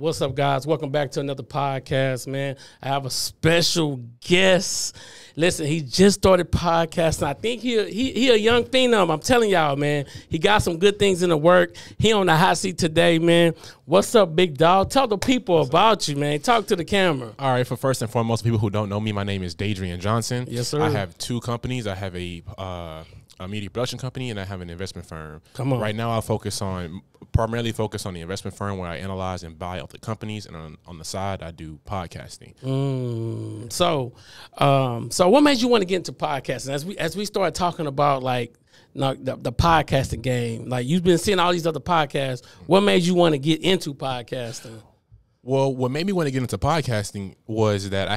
What's up, guys? Welcome back to another podcast, man. I have a special guest. Listen, he just started podcasting. I think he a young phenom. I'm telling y'all, man. He got some good things in the work. He on the hot seat today, man. What's up, big dog? Tell the people about you, man. Talk to the camera. All right, for first and foremost, people who don't know me, my name is Dadrian Johnson. Yes, sir. I have two companies. I have a media production company, and I have an investment firm. Come on. Right now, I primarily focus on the investment firm where I analyze and buy up the companies, and on the side, I do podcasting. So what made you want to get into podcasting? As we start talking about the podcasting game, like you've been seeing all these other podcasts, what made you want to get into podcasting? Well, what made me want to get into podcasting was that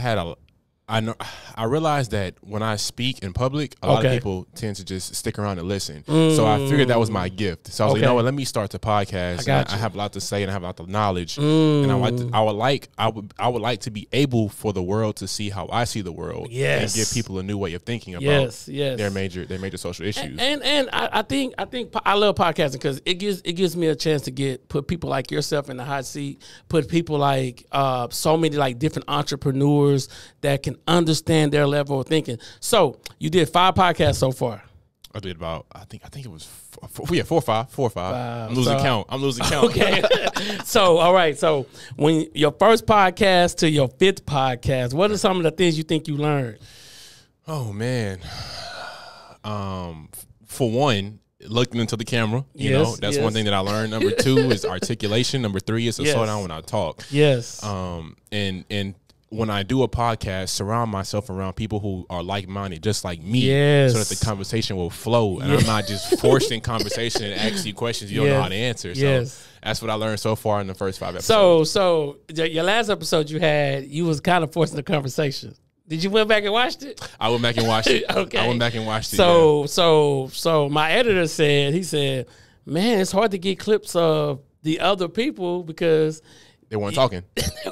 I realized that when I speak in public, a lot of people tend to just stick around and listen. So I figured that was my gift. So I was like, you know what, let me start the podcast. I have a lot to say and I have a lot of knowledge. And I would like to be able for the world to see how I see the world. Yes. And give people a new way of thinking about their major social issues. And I think I love podcasting because it gives me a chance to put people like yourself in the hot seat, put people like so many like different entrepreneurs that can understand their level of thinking. So you did 5 podcasts so far. I did about, I think it was 4 or 5. I'm losing count. Okay. So, all right. So when your first podcast to your 5th podcast, what are some of the things you think you learned? Oh man. For one, looking into the camera, you know, that's one thing that I learned. Number 2 is articulation. Number 3 is to slow down when I talk. Yes. And when I do a podcast, surround myself around people who are like-minded, just like me, so that the conversation will flow, and I'm not just forcing conversation and asking you questions you don't know how to answer. So that's what I learned so far in the first 5 episodes. So your last episode you was kind of forcing the conversation. Did you went back and watched it? I went back and watched it. Okay. I went back and watched it. So my editor said, man, it's hard to get clips of the other people because they weren't talking.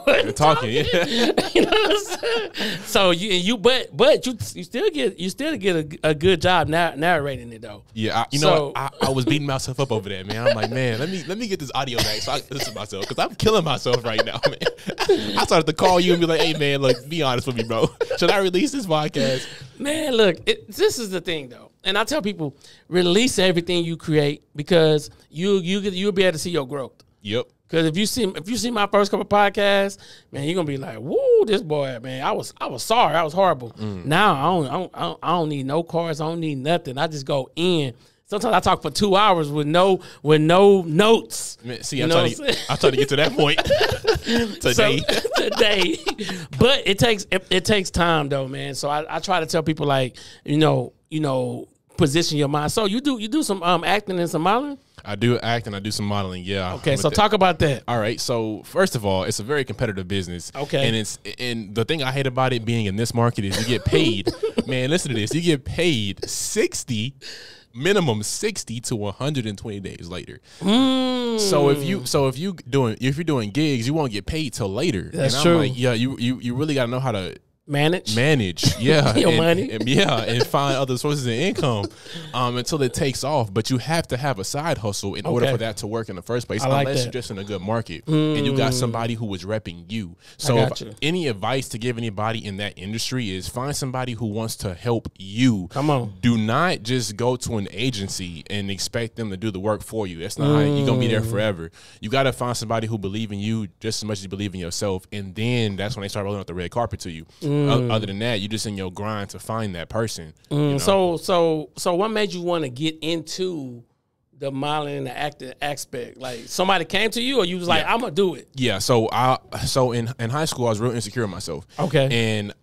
They're talking. Yeah. You know what I'm saying? So you still get a good job narrating it though. Yeah, I was beating myself up over that, man. I'm like, man, let me get this audio back so I can listen to myself because I'm killing myself right now, man. I started to call you and be like, hey man, look, be honest with me, bro. Should I release this podcast? Man, look, this is the thing though, and I tell people release everything you create because you'll be able to see your growth. Yep. Because if you see my first couple podcasts, man, you're gonna be like, "Woo, this boy, man, I was sorry, I was horrible." Now I don't need no cards, I don't need nothing. I just go in. Sometimes I talk for 2 hours with no notes. Man, see, I'm trying to get to that point today. But it takes time though, man. So I try to tell people like, you know, position your mind. So you do some acting and some modeling. I do act and I do some modeling, yeah. Okay, so talk about that. All right, so first of all, it's a very competitive business. Okay. And the thing I hate about it being in this market is you get paid. Man, listen to this. You get paid minimum 60 to 120 days later. So if you're doing gigs, you won't get paid till later. That's true. Like, yeah, you really got to know how to manage, yeah, your money, and find other sources of income until it takes off. But you have to have a side hustle in order for that to work in the first place, unless you're just in a good market and you got somebody who was repping you. So any advice to give anybody in that industry is find somebody who wants to help you. Come on. Do not just go to an agency and expect them to do the work for you. That's not how you're going to be there forever. You got to find somebody who believes in you just as much as you believe in yourself, and then that's when they start rolling out the red carpet to you. Other than that, you're just in your grind to find that person. You know? So what made you want to get into the modeling and the acting aspect? Like somebody came to you, or you was like, I'm gonna do it? Yeah. So in high school, I was real insecure in myself. Okay. And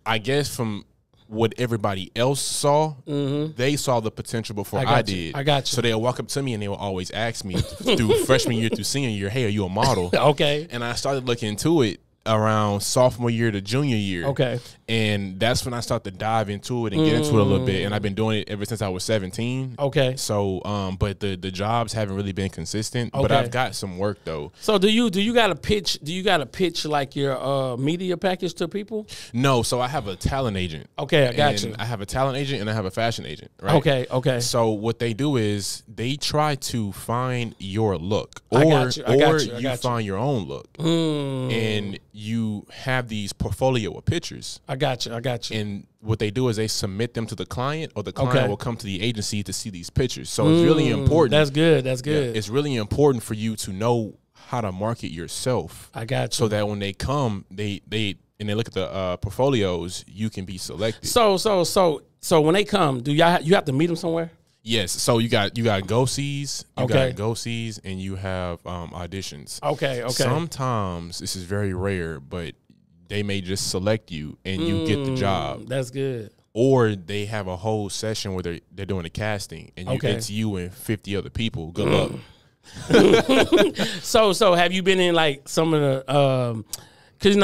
I guess from what everybody else saw, they saw the potential before I did. I got you. So they'll walk up to me and they will always ask me through freshman year through senior year, hey, are you a model? Okay. And I started looking into it around sophomore year to junior year. Okay. And that's when I start to dive into it and get into it a little bit. And I've been doing it ever since I was 17. Okay. So, but the jobs haven't really been consistent. Okay. But I've got some work though. So do you got to pitch? Do you got to pitch like your media package to people? No. So I have a talent agent. Okay, I got you. I have a talent agent and I have a fashion agent. Right. Okay. Okay. So what they do is they try to find your look, or you find your own look, and you have these portfolio of pictures. I got you. And what they do is they submit them to the client, or the client will come to the agency to see these pictures. So it's really important. That's good. That's good. Yeah, it's really important for you to know how to market yourself. I got you. So that when they come, they look at the portfolios, you can be selected. So when they come, you have to meet them somewhere? Yes. So you got go-sees, and you have auditions. Okay. Sometimes this is very rare, but they may just select you and you get the job. That's good. Or they have a whole session where they're doing a casting, and it's you and 50 other people. Good luck. So have you been in like some of the because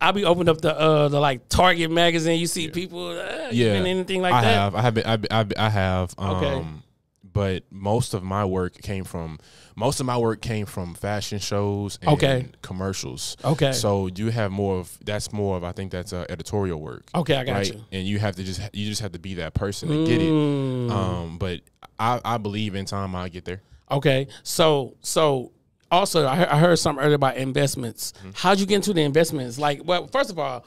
I'll be opening up the like Target magazine. You see people. You been anything like that? I have. Okay. But most of my work came from fashion shows and commercials. Okay. So you have more of I think that's editorial work. Okay, I got you. And you just have to be that person to get it. But I believe in time I'll get there. Okay. So also I heard something earlier about investments. How'd you get into the investments? Like, well, first of all,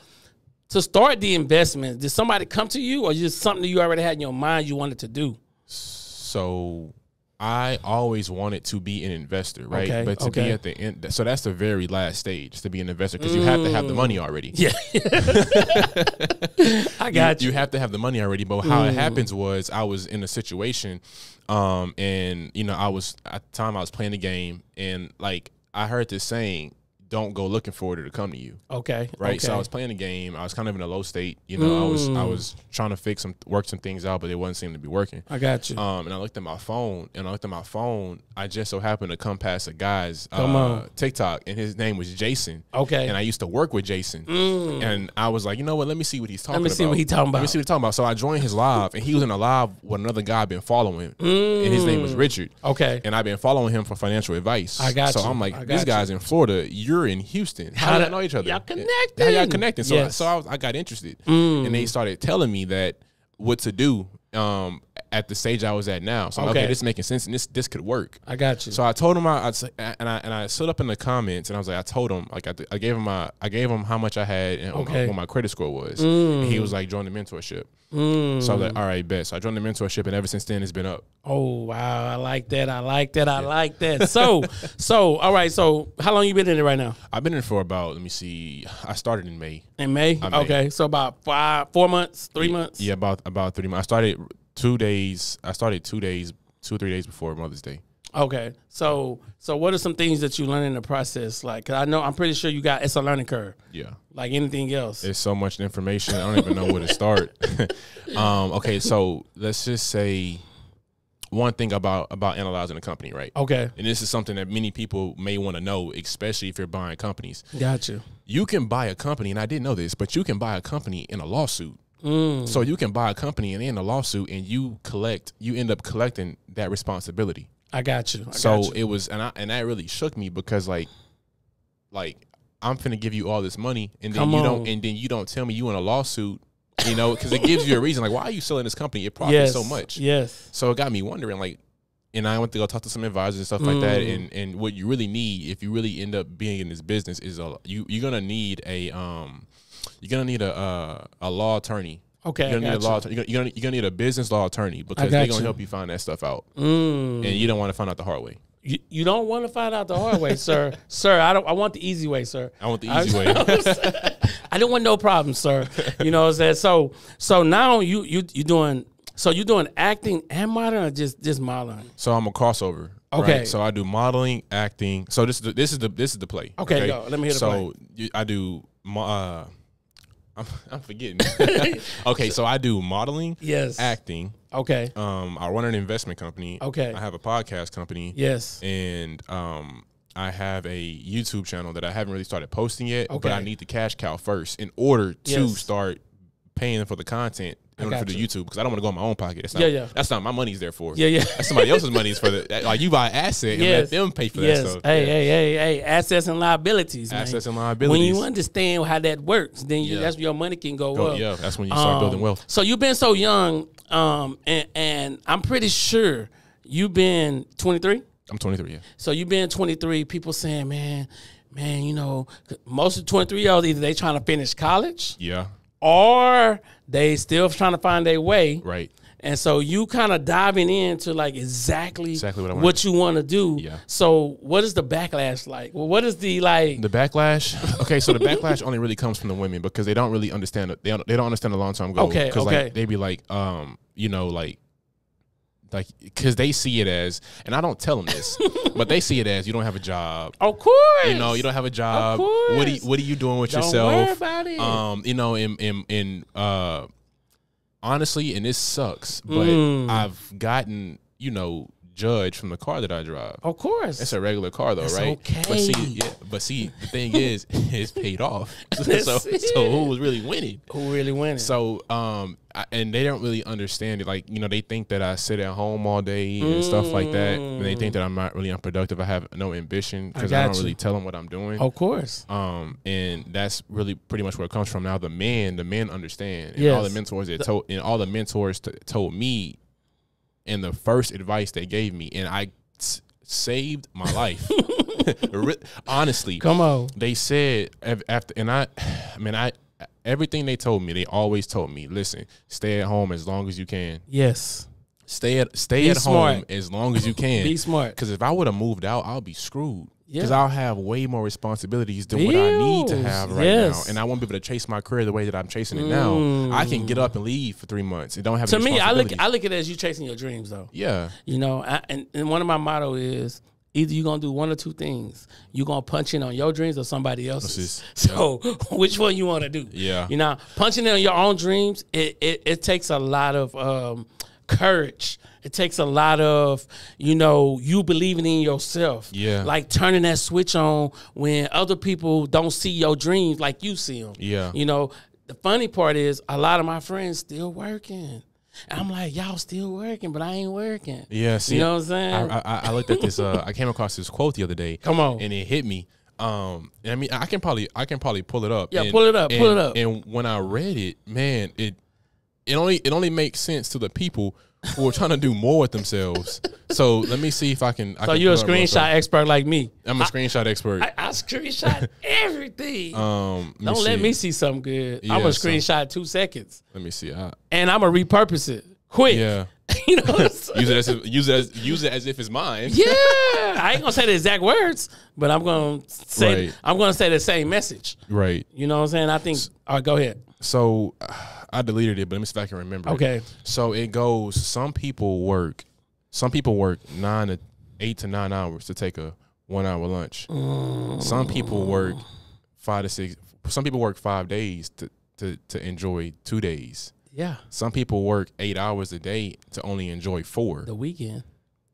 to start the investments, did somebody come to you, or just something that you already had in your mind you wanted to do? So I always wanted to be an investor, right? Okay, but to be at the end, so that's the very last stage, to be an investor, because you have to have the money already. Yeah. I got you. You have to have the money already. But how it happens was I was in a situation, and I was at the time I was playing the game, and like I heard this saying, don't go looking for it to come to you. Okay. Right. Okay. So I was playing the game. I was kind of in a low state. I was trying to work some things out, but it wasn't seeming to be working. I got you. And I looked at my phone, I just so happened to come past a guy's TikTok, and his name was Jason. Okay. And I used to work with Jason. And I was like, you know what? Let me see what he's talking about. Let me see what he's talking about. So I joined his live, and he was in a live with another guy I've been following, and his name was Richard. Okay. And I've been following him for financial advice. I got you. So I'm like, this guy's in Florida. You're in Houston. How do y'all know each other? Y'all connected. How y'all connected? So, yes. I got interested, and they started telling me that what to do at the stage I was at now. So okay, this is making sense, and this could work. I got you. So I told him I stood up in the comments, and I was like, I told him like I gave him how much I had and what my credit score was. And he was like, join the mentorship. So I was like, all right, bet. So I joined the mentorship, and ever since then it's been up. Oh wow, I like that. I like that. So all right. So how long you been in it right now? I've been in it for about, let me see, I started in May. In May? Okay. So about 4 months, 3 months? Yeah, about 3 months. I started 2 or 3 days before Mother's Day. Okay. So what are some things that you learn in the process? Like, 'cause I'm pretty sure it's a learning curve. Yeah. Like anything else. There's so much information. I don't even know where to start. Okay. So let's just say one thing about analyzing a company, right? Okay. And this is something that many people may want to know, especially if you're buying companies. Gotcha. You can buy a company, and I didn't know this, but you can buy a company in a lawsuit. So you can buy a company and in a lawsuit, and you end up collecting that responsibility. I got you. It was, and that really shook me, because like I'm finna give you all this money, and then you don't tell me you in a lawsuit, because it gives you a reason. Like, why are you selling this company? It profits so much. Yes. So it got me wondering, like, and I went to go talk to some advisors and stuff like that. And what you really need, if you really end up being in this business, is you're gonna need a law attorney. Okay, you're gonna need a business law attorney, because they're gonna help you find that stuff out. And you don't want to find out the hard way. You don't want to find out the hard way, sir. Sir, I want the easy way, sir. I want the easy way. I don't want no problems, sir. You know what I'm saying? So now you're doing acting and modeling, or just modeling? So I'm a crossover. Okay. Right? So I do modeling, acting. So this is the play. Okay, go. Let me hear the play. So I do I'm forgetting. Okay, so I do modeling, yes, acting. Okay. I run an investment company. Okay. I have a podcast company. Yes. And I have a YouTube channel that I haven't really started posting yet, but I need the cash cow first in order to start paying for the content in order for the YouTube because I don't want to go in my own pocket. That's not, That's not my money's there for. Yeah. That's somebody else's money's for the. Like you buy an asset and let them pay for that stuff. Hey, assets and liabilities. Assets man. and liabilities. When you understand how that works, then that's your money can go up. Yeah, that's when you start building wealth. So you've been so young, and I'm pretty sure you've been 23. I'm 23. Yeah. So you've been 23. People saying, man, you know, most of 23-year-olds either they trying to finish college. Yeah. Or they still trying to find their way. Right. And so you kind of diving into like exactly what you want to do. Yeah. So what is the backlash like? Well, what is the like? The backlash? Okay, so the backlash only really comes from the women because they don't really understand it. They don't understand the long-term goal. Okay, Because like, they be like, you know, like, because they see it as, and I don't tell them this, but they see it as you don't have a job. Of course. You know, you don't have a job. Of course. What are you doing with yourself? Don't worry about it. You know, honestly, and this sucks, but I've gotten, you know, judged from the car that I drive. Of course. It's a regular car though, right? Okay. But see, the thing is, it's paid off. so who was really winning? Who really winning? So, and they don't really understand it. Like, you know, they think that I sit at home all day and stuff like that. And they think that I'm not really unproductive. I have no ambition because I don't really tell them what I'm doing. Of course. And that's really pretty much where it comes from. Now the men understand. And yes. all the mentors told me, and the first advice they gave me, and I saved my life. Honestly, come on. They said after, and everything they told me, they always told me, listen, stay at home as long as you can. Yes. Stay at home as long as you can. Be smart. Because if I would have moved out, I'll be screwed. Because Yeah. I'll have way more responsibilities than what I need to have right now. And I won't be able to chase my career the way that I'm chasing it now. I can get up and leave for 3 months and don't have any responsibilities. I look at it as you chasing your dreams, though. Yeah. You know, and one of my motto is either you're going to do one or two things. You're going to punch in on your dreams or somebody else's. So which one you want to do? Yeah. You know, punching in on your own dreams, it takes a lot of courage. It takes a lot of, you know, you believing in yourself. Yeah. Like turning that switch on when other people don't see your dreams like you see them. Yeah. You know, the funny part is a lot of my friends still working. And I'm like, y'all still working, but I ain't working. Yeah. See, you know what I'm saying? I looked at this. I came across this quote the other day. Come on. And it hit me. And I mean, I can probably pull it up. Yeah, pull it up. And when I read it, man, it only makes sense to the people who are trying to do more with themselves. So let me see if I can. So you're a screenshot expert like me. I'm a screenshot expert. I screenshot everything. Don't let let me see something good. Yeah, I'm going to screenshot 2 seconds. Let me see. And I'm going to repurpose it quick. Yeah. You know what I'm saying? use it as if it's mine. Yeah. I ain't going to say the exact words, but I'm going to say the same message. Right. You know what I'm saying? I think all right, go ahead. So I deleted it, but let me see if I can remember. Okay. It. So it goes, some people work 8 to 9 hours to take a 1 hour lunch. Some people work 5 to 6. Some people work 5 days to enjoy 2 days. Yeah. Some people work 8 hours a day to only enjoy 4. The weekend.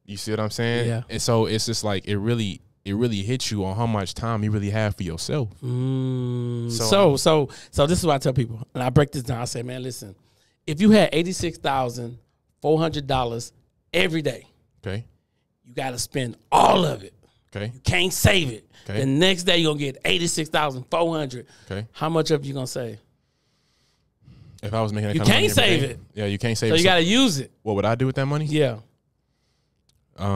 You see what I'm saying? Yeah. And so it's just like it really hits you on how much time you really have for yourself. So this is what I tell people, and I break this down. I say, man, listen, if you had $86,400 every day, okay, you got to spend all of it. Okay, you can't save it. Okay, the next day you're gonna get $86,400. Okay, how much of you gonna save? If I was making that you kind of money can't save every day, it. Yeah, you can't save so it. So you got to use it. What would I do with that money? Yeah. What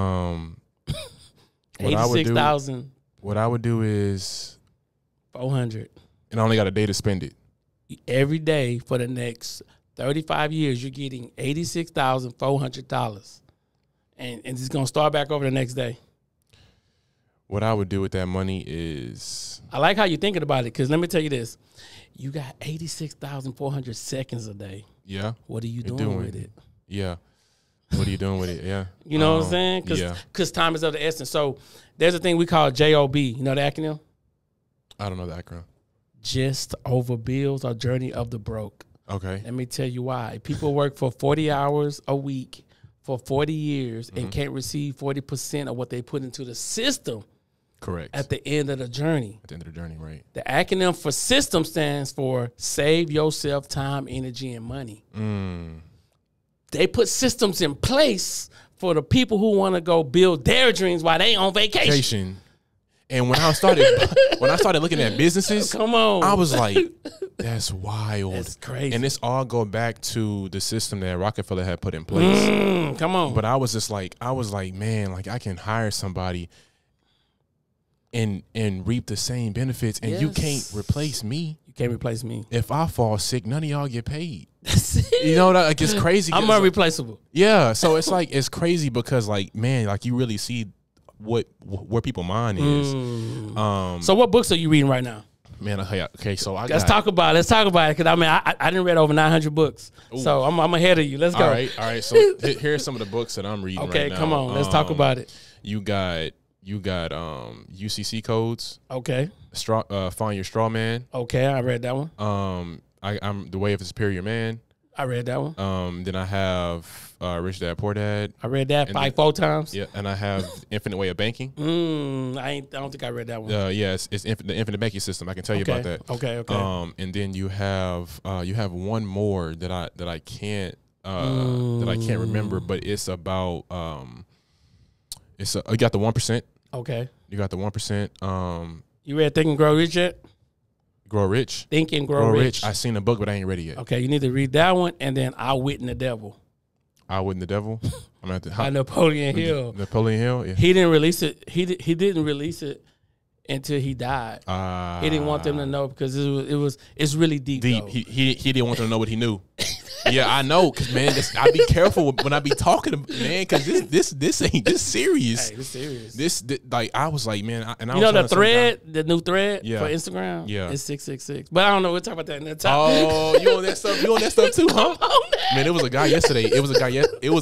I would do is $400. And I only got a day to spend it. Every day for the next 35 years, you're getting $86,400. And it's going to start back over the next day. What I would do with that money is... I like how you're thinking about it, because let me tell you this. You got 86,400 seconds a day. Yeah. What are you doing with it? Yeah. What are you doing with it? Yeah. You know what I'm saying? Because time is of the essence. So there's a thing we call JOB. You know the acronym? I don't know the acronym. Just over bills or journey of the broke. Okay. Let me tell you why. People work for 40 hours a week for 40 years and can't receive 40% of what they put into the system Correct. At the end of the journey. At the end of the journey, right. The acronym for system stands for save yourself time, energy, and money. They put systems in place for the people who want to go build their dreams while they on vacation. And when I started looking at businesses, come on, I was like, that's wild. That's crazy. And this all go back to the system that Rockefeller had put in place. Come on. But I was like, man, like I can hire somebody and reap the same benefits, and you can't replace me. You can't replace me. If I fall sick, none of y'all get paid. That's it. You know, like it's crazy. I'm unreplaceable. Yeah, so it's like it's crazy because like, man, like you really see where people's mind is. So what books are you reading right now? Man, okay, so let's talk about it because I mean I didn't read over 900 books. Ooh. So I'm ahead of you. Let's go. All right. So here's some of the books that I'm reading right now. Okay, come on. Let's talk about it. You got UCC codes. Okay. Find Your Straw Man. Okay, I read that one. I'm The Way of a Superior Man. I read that one. Then I have Rich Dad Poor Dad. I read that 4 times. Yeah, and I have Infinite Way of Banking. I don't think I read that one. Yes, it's the Infinite Banking System. I can tell you about that. Okay. And then you have one more that I can't remember, but it's about you got the 1%. Okay. You got the 1%. You read Think and Grow Rich yet? Grow Rich. Think and Grow Rich. I seen the book, but I ain't ready yet. Okay, you need to read that one, and then Outwitting the Devil. Outwitting the Devil. I'm at by Napoleon Hill. Napoleon Hill. Yeah. He didn't release it. He didn't release it until he died. He didn't want them to know because it's really deep. He didn't want them to know what he knew. Yeah, I know, cause man, I be careful when I be talking to man, cause this ain't this serious. Hey, this serious. This like I was like, man, and I you was know the thread, the new thread for Instagram. Yeah, it's 666. But I don't know. We'll talk about that in that time. Oh, you on that stuff? You on that stuff too, huh? Man, it was a guy yesterday. It was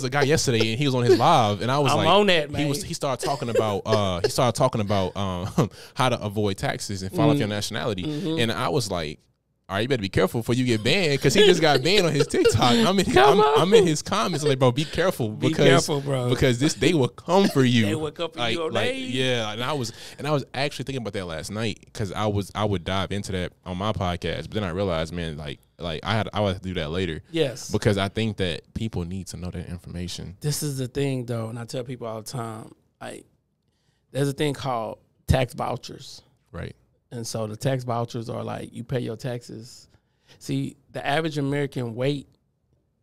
a guy yesterday, and he was on his live, and I was like, on that, man. He started talking about how to avoid taxes and file off your nationality, and I was like, all right, you better be careful before you get banned, because he just got banned on his TikTok. I'm in his comments like, bro, be careful, bro, because this day will come for you. They will come for you, yeah. And I was actually thinking about that last night, because I would dive into that on my podcast, but then I realized, man, like I would have to do that later. Yes, because I think that people need to know that information. This is the thing, though, and I tell people all the time, like, there's a thing called tax vouchers, right? And so the tax vouchers are like, you pay your taxes. See, the average American wait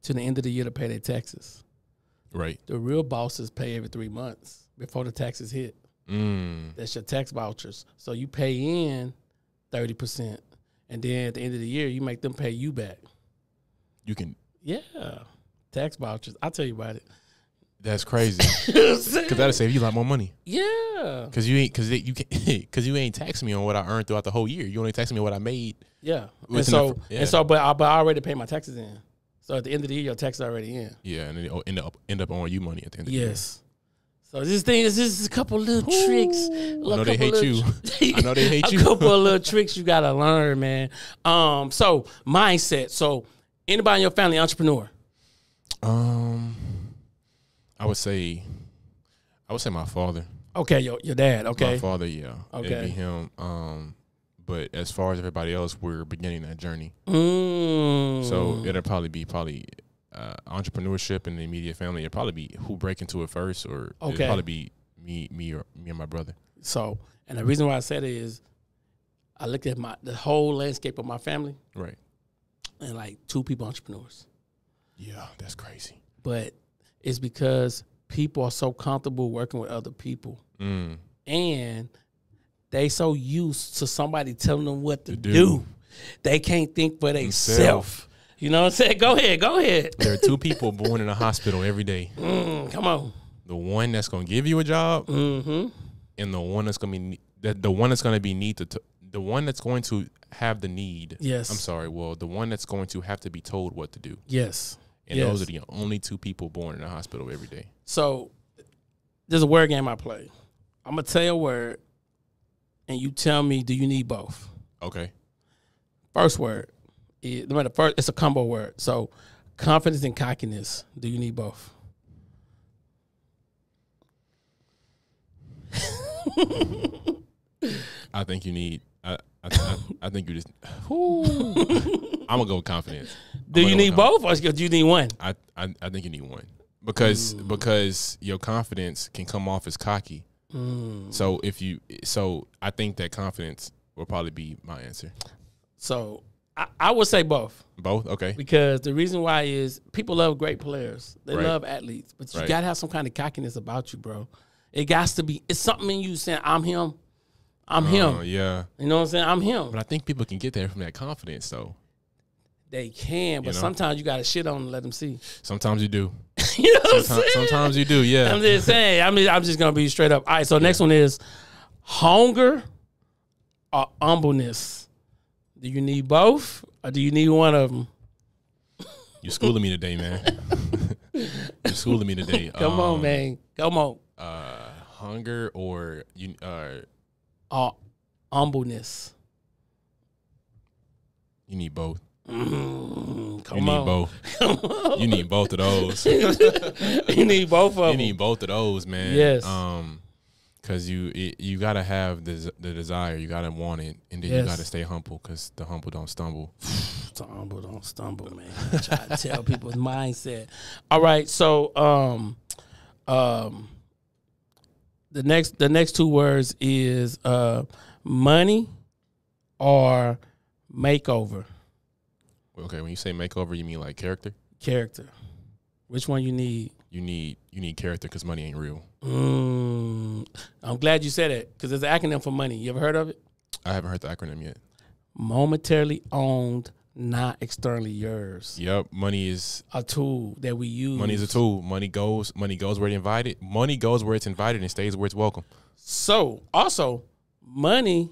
to the end of the year to pay their taxes. Right. The real bosses pay every 3 months before the taxes hit. That's your tax vouchers. So you pay in 30%, and then at the end of the year, you make them pay you back. You can. Yeah. Tax vouchers. I'll tell you about it. That's crazy. Because that'll save you a lot more money. Yeah. Because you ain't taxing me on what I earned throughout the whole year. You only taxing me on what I made. Yeah. But I already paid my taxes in. So at the end of the year, your taxes are already in. Yeah, and it'll end up owing you money at the end of the year. Yes. So this is a couple little tricks. I know they hate you. I know they hate you. A couple of little tricks you gotta learn, man. So mindset. So anybody in your family entrepreneur? I would say my father. Okay, your dad. Okay, my father. Yeah. Okay, it'd be him. But as far as everybody else, we're beginning that journey. So it'll probably be entrepreneurship in the immediate family. It'll probably be who break into it first, or it'll probably be me and my brother. So, and the reason why I said it is, I looked at the whole landscape of my family, right, and like 2 people entrepreneurs. Yeah, that's crazy. But it's because people are so comfortable working with other people, and they so used to somebody telling them what to do. They can't think for themselves. You know what I'm saying? Go ahead. There are 2 people born in a hospital every day. Come on. The one that's going to give you a job, and the one that's going to be the one that's going to have the need. Yes. I'm sorry. Well, the one that's going to have to be told what to do. Yes. And those are the only 2 people born in a hospital every day. So there's a word game I play. I'm going to tell you a word, and you tell me, do you need both? Okay. First word. It's a combo word. So confidence and cockiness. Do you need both? I think you need. I think you just. I'm gonna go with confidence. Do you need both, or do you need one? I think you need one because your confidence can come off as cocky. So I think that confidence will probably be my answer. So I would say both. Both, okay. Because the reason why is people love great players. They Right. love athletes, but you Right. gotta have some kind of cockiness about you, bro. It got to be. It's something in you saying, "I'm him. I'm him." Yeah, You know what I'm saying? I'm him. but I think people can get there from that confidence, though. They can, but You know? sometimes you got to shit on and let them see. Sometimes you do. You know what I'm saying? Sometimes you do. Yeah. I'm just saying. I'm just gonna be straight up. All right. So next one is hunger or humbleness. Do you need both, or do you need one of them? You're schooling me today, man. You're schooling me today. Come on, man. Come on. Hunger or Humbleness. you need both. Come You need on. both. You need both of those. You need both of them. You need both of those, man. Yes. Because you gotta have the desire, you gotta want it, and then you Yes. gotta stay humble, because the humble don't stumble. The humble don't stumble, man. I try to tell people's mindset. All right, so the next two words is money or makeover. Okay, when you say makeover, you mean like character? Character. Which one you need? You need character, because money ain't real. I'm glad you said it, because there's an acronym for money. You ever heard of it? I haven't heard the acronym yet. Momentarily owned, not externally yours. Yep, money is A tool that we use. money is a tool. Money goes where it's invited. Money goes where it's invited and stays where it's welcome. So also, money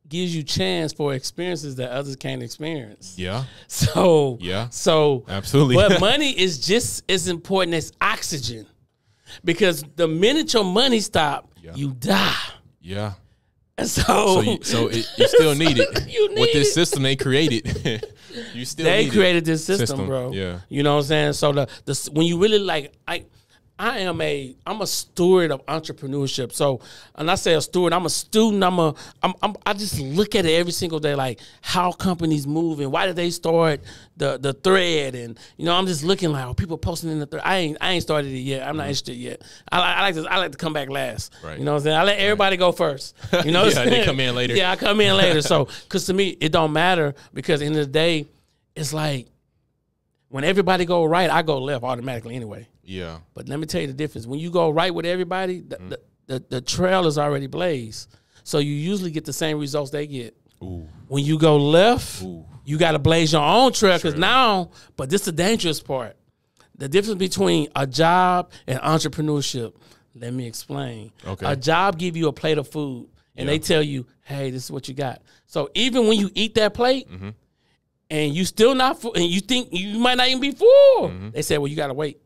gives you chance for experiences that others can't experience. Yeah, So yeah, So absolutely. But money is just as important as oxygen, because the minute your money stop, Yeah. you die. yeah. And so You still need it. You need With this it. system they created. You still They need created it. this system, bro. Yeah. You know what I'm saying? So the when you really like, I'm a steward of entrepreneurship. So, and I say a steward, I'm a student. I just look at it every single day, like how companies move and why did they start the thread, and I'm just looking like, people posting in the thread. I ain't started it yet. I'm not interested yet. I like to come back last. Right. You know what I'm saying? I let everybody go first. You know what I'm Yeah, saying? they come in later. Yeah, I come in later. So, because to me, it don't matter, because at the end of the day, it's like when everybody go right, I go left automatically anyway. Yeah. But let me tell you the difference. When you go right with everybody, the trail is already blazed. So you usually get the same results they get. Ooh. When you go left, Ooh. you got to blaze your own trail, because now, but this is the dangerous part. The difference between a job and entrepreneurship. Let me explain. Okay. A job give you a plate of food, and they tell you, hey, this is what you got. So even when you eat that plate, and you still not full, and you think you might not even be full, they say, well, you got to wait.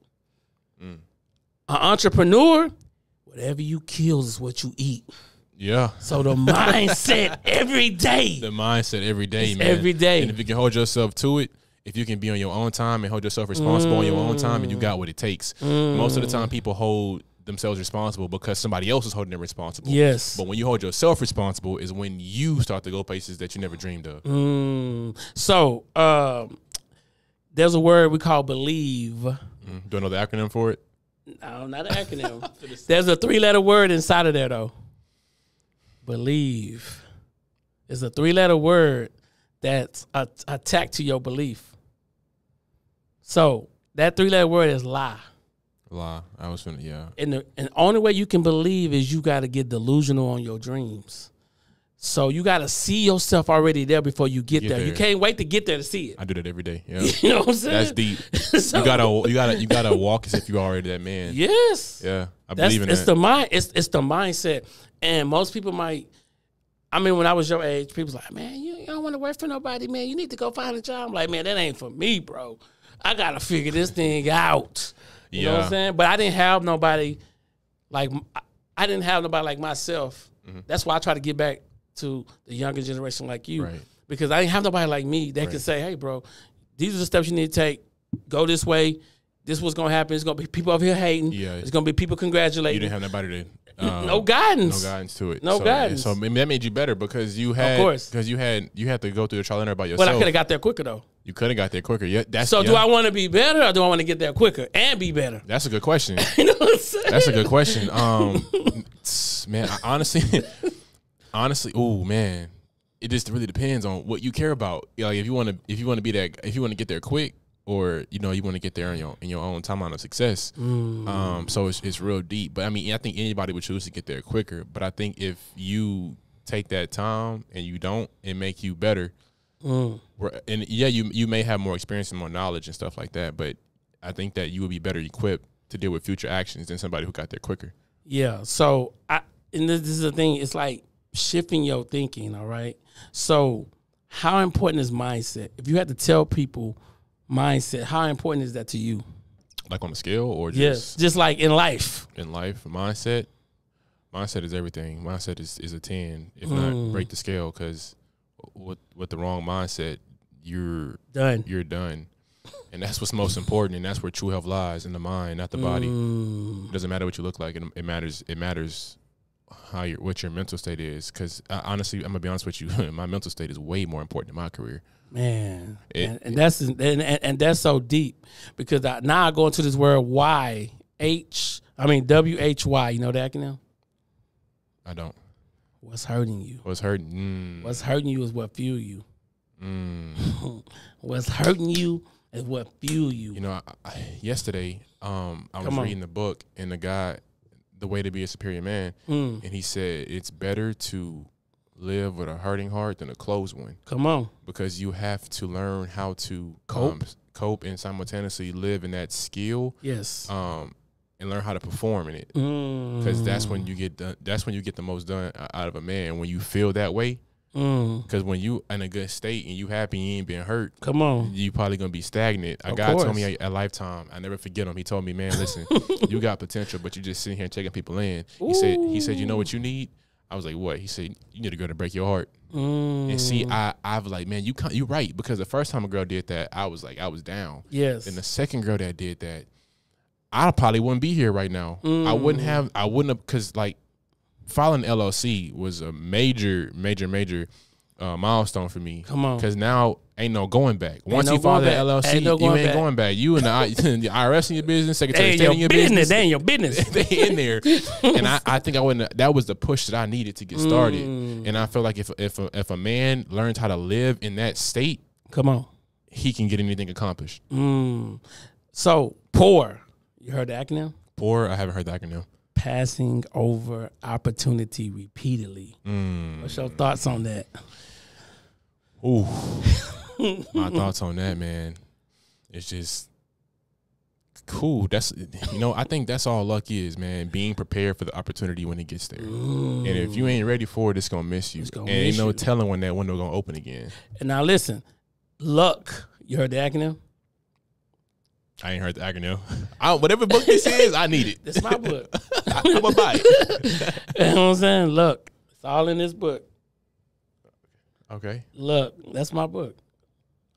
An entrepreneur, whatever you kill is what you eat. Yeah. So the mindset every day. The mindset every day, It's man. every day. And if you can hold yourself to it, if you can be on your own time and hold yourself responsible on your own time, and you got what it takes. Most of the time, people hold themselves responsible because somebody else is holding them responsible. Yes. But when you hold yourself responsible is when you start to go places that you never dreamed of. So there's a word we call believe. Do I know the acronym for it? No, not an acronym. There's a 3-letter word inside of there, though. Believe. It's a 3-letter word that's attached to your belief. So that 3-letter word is lie. Lie. I was finna, yeah. And the only way you can believe is you got to get delusional on your dreams. So you got to see yourself already there before you get there. You can't wait to get there to see it. I do that every day. Yeah. You know what I'm saying? That's deep. So- you gotta walk as if you're already that man. Yes. Yeah. I believe in It's that. the mind. It's the mindset. And most people might. I mean, when I was your age, people's like, man, you don't want to work for nobody, man. You need to go find a job. I'm like, man, that ain't for me, bro. I gotta figure this thing out. You know what I'm saying? But I didn't have nobody like myself. That's why I try to get back to the younger generation like you, Right. because I didn't have nobody like me that can say, hey, bro, these are the steps you need to take. Go this way. This is what's gonna happen. It's gonna be people over here hating. Yeah. It's gonna be people You congratulating. didn't have nobody to No guidance. No guidance to it. No guidance. So that made you better because you had, you had to go through the trial and error by yourself. But I could have got there quicker though. You could have got there quicker. Yeah. Do I want to be better or do I want to get there quicker and be better? That's a good question. You know what I'm saying? That's a good question. Man, honestly, oh man, it just really depends on what you care about. Like if you want to be that, if you want to get there quick, or you want to get there in your own timeline of success. So it's real deep. But I mean, I think anybody would choose to get there quicker. But I think if you take that time and you don't, it make you better. And yeah, you may have more experience and more knowledge and stuff like that. But I think that you would be better equipped to deal with future actions than somebody who got there quicker. Yeah. So this is the thing. It's like shifting your thinking. All right. So how important is mindset? If you had to tell people mindset, how important is that to you? Like on a scale or just just like in life. In life, mindset is everything. Mindset is a 10, if not break the scale, because with the wrong mindset, you're done. And that's what's most important, and that's where true health lies, in the mind, not the body. It doesn't matter what you look like. It matters what your mental state is, because honestly, I'm gonna be honest with you, my mental state is way more important than my career. Man, and that's so deep, because now I go into this word WHY. You know the acronym? I don't. What's hurting you? What's hurting? What's hurting you is what fuel you. What's hurting you is what fuel you. You know, yesterday, I was reading the book, and the guy, The Way to Be a Superior Man, and he said it's better to live with a hurting heart than a closed one. Come on. Because you have to learn how to cope and simultaneously live in that skill. Yes. And learn how to perform in it. Because that's when you get done. That's when you get the most done out of a man, when you feel that way. Because when you in a good state and you happy, you ain't been hurt. Come on. You probably gonna be stagnant. A guy told me a lifetime. I never forget him. He told me, man, listen, you got potential, but you just sitting here checking people in. He said, you know what you need? I was like, what? He said, you need a girl to break your heart. And see, I was like, man, you're right. Because the first time a girl did that, I was down. Yes. And the second girl that did that, I probably wouldn't be here right now. I wouldn't have, because like filing LLC was a major milestone for me. Come on. Because now ain't no going back. Once you file that LLC, you ain't going back. You and the IRS in your business, Secretary of State in your business. They in your business. They in there. And I think I wouldn't, that was the push that I needed to get started. And I feel like if a man learns how to live in that state, come on, he can get anything accomplished. So POUR. You heard the acronym? POUR, I haven't heard the acronym. Passing over opportunity repeatedly. What's your thoughts on that? Ooh, my thoughts on that, man. It's just cool. That's, I think that's all luck is, man. Being prepared for the opportunity when it gets there. And if you ain't ready for it, it's gonna miss you. And ain't no telling when that window gonna open again. And now listen, luck. You heard the acronym? I ain't heard the acronym. Whatever book this is, I need it. This is my book. I'm gonna buy it. You know what I'm saying? Look, it's all in this book. Okay. Look, that's my book.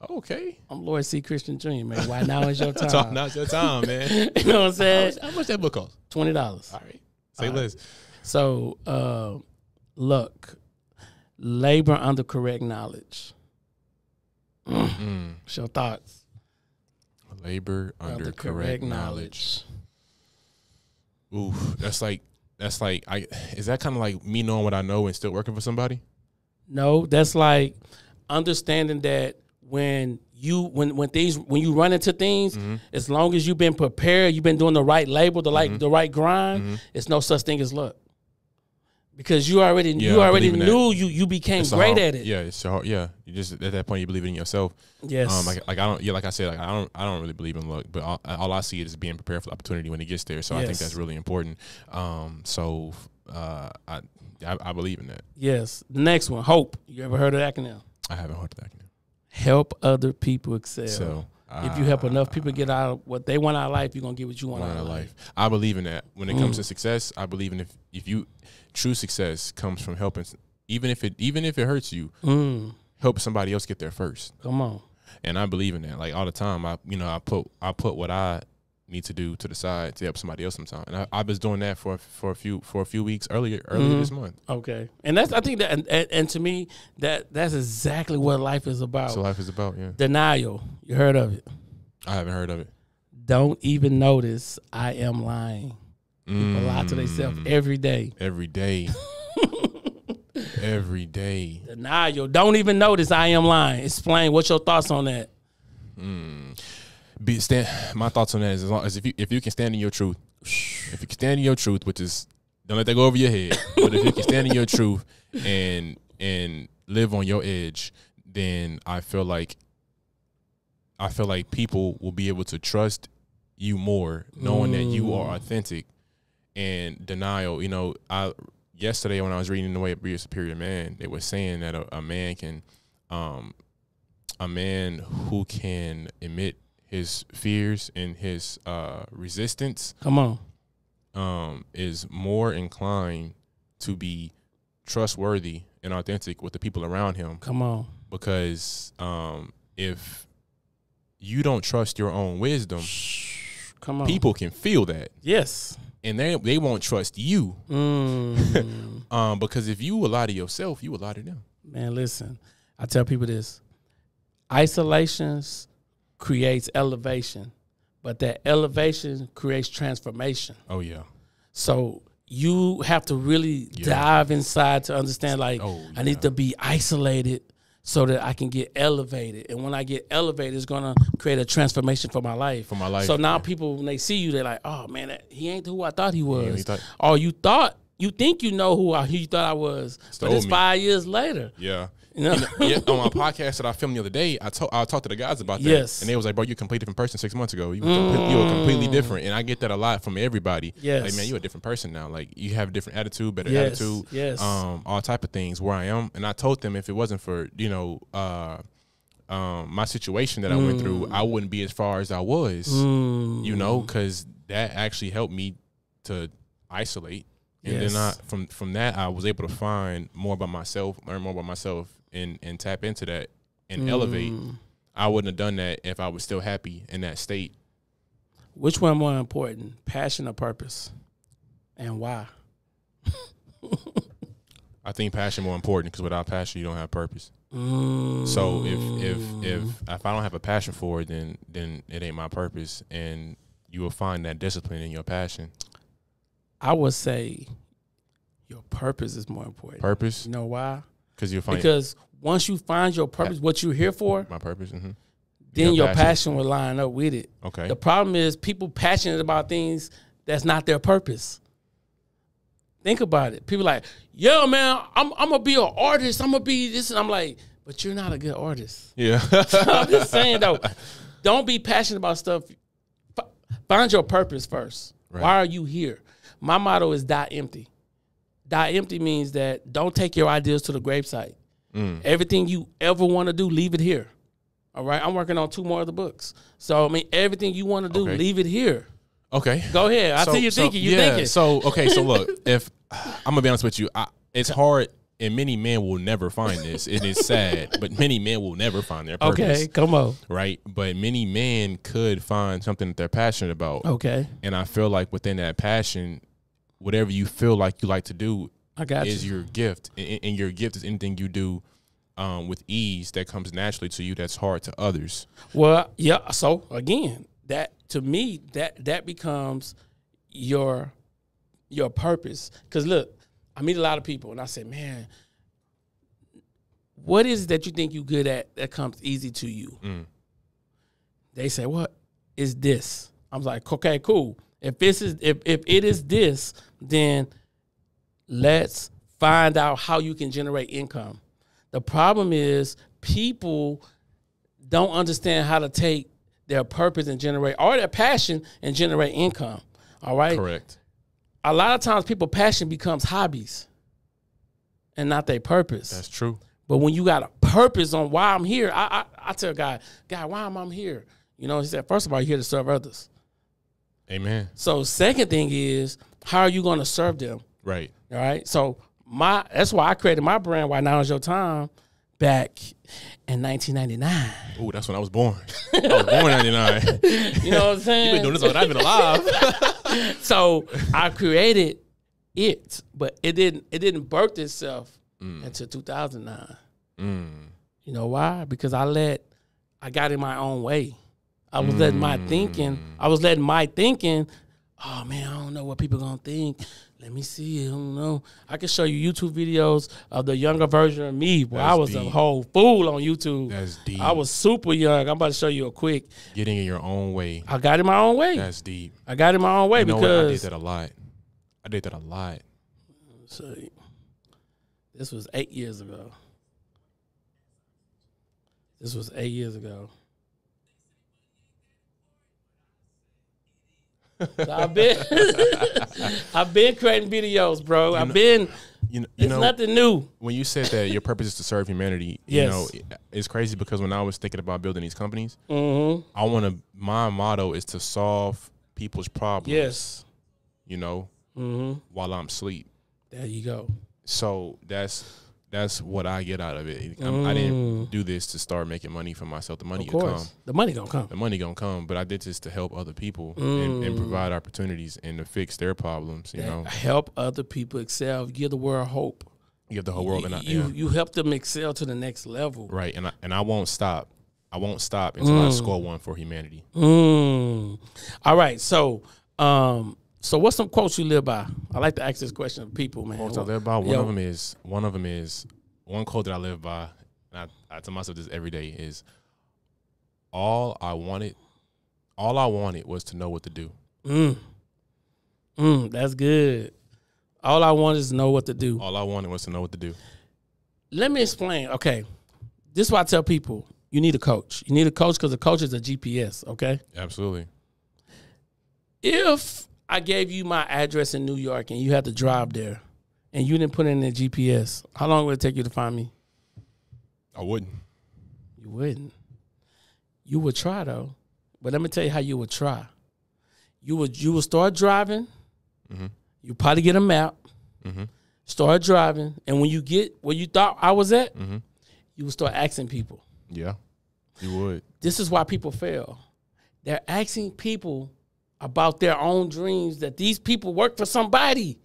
Okay. I'm Lloyd C. Christten Jr., man. Why now is your time? Now's your time, man. You know what I'm saying? How much that book cost? $20. All right. Say less. So, look, labor under correct knowledge. What's your thoughts? Labor under correct knowledge. Ooh, that's like is that kind of like me knowing what I know and still working for somebody? No, that's like understanding that when you run into things, as long as you've been prepared, you've been doing the right labor, the right grind, it's no such thing as luck. Because you already knew you became great at it. Yeah, it's so hard. Yeah, you just at that point you believe in yourself. Yes. Like I said, I don't really believe in luck, but all I see is being prepared for the opportunity when it gets there. So I think that's really important. I believe in that. Yes. The next one, HOPE. You ever heard of the acronym? I haven't heard of the acronym. Help other people excel. So if you help enough people get out of what they want out of life, you're gonna get what you want out of life. I believe in that. When it comes to success, I believe in if you true success comes from helping, even if it hurts you, help somebody else get there first. Come on. And I believe in that. Like all the time, I put what I need to do to the side to help somebody else sometime. And I was doing that for a few weeks earlier this month. Okay, and I think that, and to me, that's exactly what life is about. So life is about, yeah. Denial. You heard of it? I haven't heard of it. Don't even notice I am lying. People lie to themselves every day. Every day. Every day. Denial. Don't even notice I am lying. Explain. What's your thoughts on that? My thoughts on that is, as long as if you can stand in your truth, if you can stand in your truth, which is, don't let that go over your head. But if you can stand in your truth and live on your edge, then I feel like people will be able to trust you more, knowing that you are authentic. And denial, yesterday when I was reading The Way of Being a Superior Man, they were saying that a man who can admit his fears and his resistance, is more inclined to be trustworthy and authentic with the people around him. Because if you don't trust your own wisdom, people can feel that. Yes. And they won't trust you. Because if you lie to yourself, you will lie to them. Man, listen, I tell people this. Isolations creates elevation, but that elevation creates transformation. Oh, yeah. So you have to really dive inside to understand, I need to be isolated so that I can get elevated. And when I get elevated, it's going to create a transformation for my life. So now people, when they see you, they're like, oh, man, he ain't who I thought he was. Or you think you know who he thought I was, but it's 5 years later. Yeah. On my podcast that I filmed the other day, I talked to the guys about that. Yes. And they was like, bro, you're a completely different person 6 months ago. You were completely different. And I get that a lot from everybody. Yes. Like, man, you're a different person now. Like, you have a different attitude, better attitude. Yes. All type of things where I am. And I told them if it wasn't for, my situation that I went through, I wouldn't be as far as I was, because that actually helped me to isolate. And then from that, I was able to find more about myself, learn more about myself, and tap into that and elevate. I wouldn't have done that if I was still happy in that state. Which one more important, passion or purpose, and why? I think passion more important, because without passion, you don't have purpose. So if I don't have a passion for it, then it ain't my purpose, and you will find that discipline in your passion. I would say your purpose is more important. Purpose? You know why? Because once you find your purpose, what you're here for, my purpose, then your passion will line up with it. Okay. The problem is people passionate about things that's not their purpose. Think about it. People like, yo, man, I'm gonna be an artist. I'm gonna be this, and I'm like, but you're not a good artist. Yeah. I'm just saying though, don't be passionate about stuff. Find your purpose first. Right. Why are you here? My motto is die empty. Die empty means that don't take your ideas to the gravesite. Everything you ever want to do, leave it here. All right? I'm working on 2 more of the books. So, everything you want to do, leave it here. Okay. Go ahead. I see you thinking. You're thinking. So look, if I'm going to be honest with you, it's hard, and many men will never find this. It is sad, but many men will never find their purpose. Okay, come on. Right? But many men could find something that they're passionate about. Okay. And I feel like within that passion, whatever you feel like you like to do is your gift. And your gift is anything you do with ease that comes naturally to you that's hard to others. Well, yeah. So, again, that to me, that becomes your purpose. Because, look, I meet a lot of people, and I say, man, what is it that you think you're good at that comes easy to you? They say, what is this? I'm like, okay, cool. If it is this, then let's find out how you can generate income. The problem is people don't understand how to take their purpose and generate, or their passion and generate income. All right? Correct. A lot of times people's passion becomes hobbies and not their purpose. That's true. But when you got a purpose on why I'm here, I tell God, why am I here? He said, first of all, you're here to serve others. Amen. So second thing is, how are you going to serve them? Right. All right. So that's why I created my brand, Why Now Is Your Time, back in 1999. Oh, that's when I was born. I was born in 99. You know what I'm saying? You've been doing this all I've been alive. So I created it, but it didn't birth itself until 2009. You know why? Because I got in my own way. I was letting my thinking. Oh man, I don't know what people gonna think. Let me see. I don't know. I can show you YouTube videos of the younger version of me. Boy, I was a whole fool on YouTube. That's deep. I was super young. I'm about to show you a quick. Getting in your own way. I got in my own way. That's deep. I got in my own way because I did that a lot. So, this was 8 years ago. So I've been creating videos, bro. It's nothing new. When you said that your purpose is to serve humanity, yes. You know, it's crazy because when I was thinking about building these companies, my motto is to solve people's problems. Yes. You know, while I'm asleep. There you go. So that's what I get out of it. I didn't do this to start making money for myself. The money will come. The money gonna come. The money gonna come. But I did this to help other people and provide opportunities and to fix their problems. You know, help other people excel. Give the world hope. Give the whole world. You help them excel to the next level. Right. And I won't stop. I won't stop until I score one for humanity. All right. So what's some quotes you live by? I like to ask this question of people, man. Quotes I live by. One of them is one quote that I live by. And I tell myself this every day is, all I wanted was to know what to do. That's good. All I wanted is to know what to do. All I wanted was to know what to do. Let me explain. Okay, this is why I tell people you need a coach. You need a coach because a coach is a GPS. Okay. Absolutely. If I gave you my address in New York and you had to drive there and you didn't put it in the GPS, how long would it take you to find me? I wouldn't. You wouldn't. You would try, though. But let me tell you how you would try. You would start driving. You probably get a map. Start driving. And when you get where you thought I was at, you would start asking people. Yeah, you would. This is why people fail. They're asking people about their own dreams, that these people work for somebody.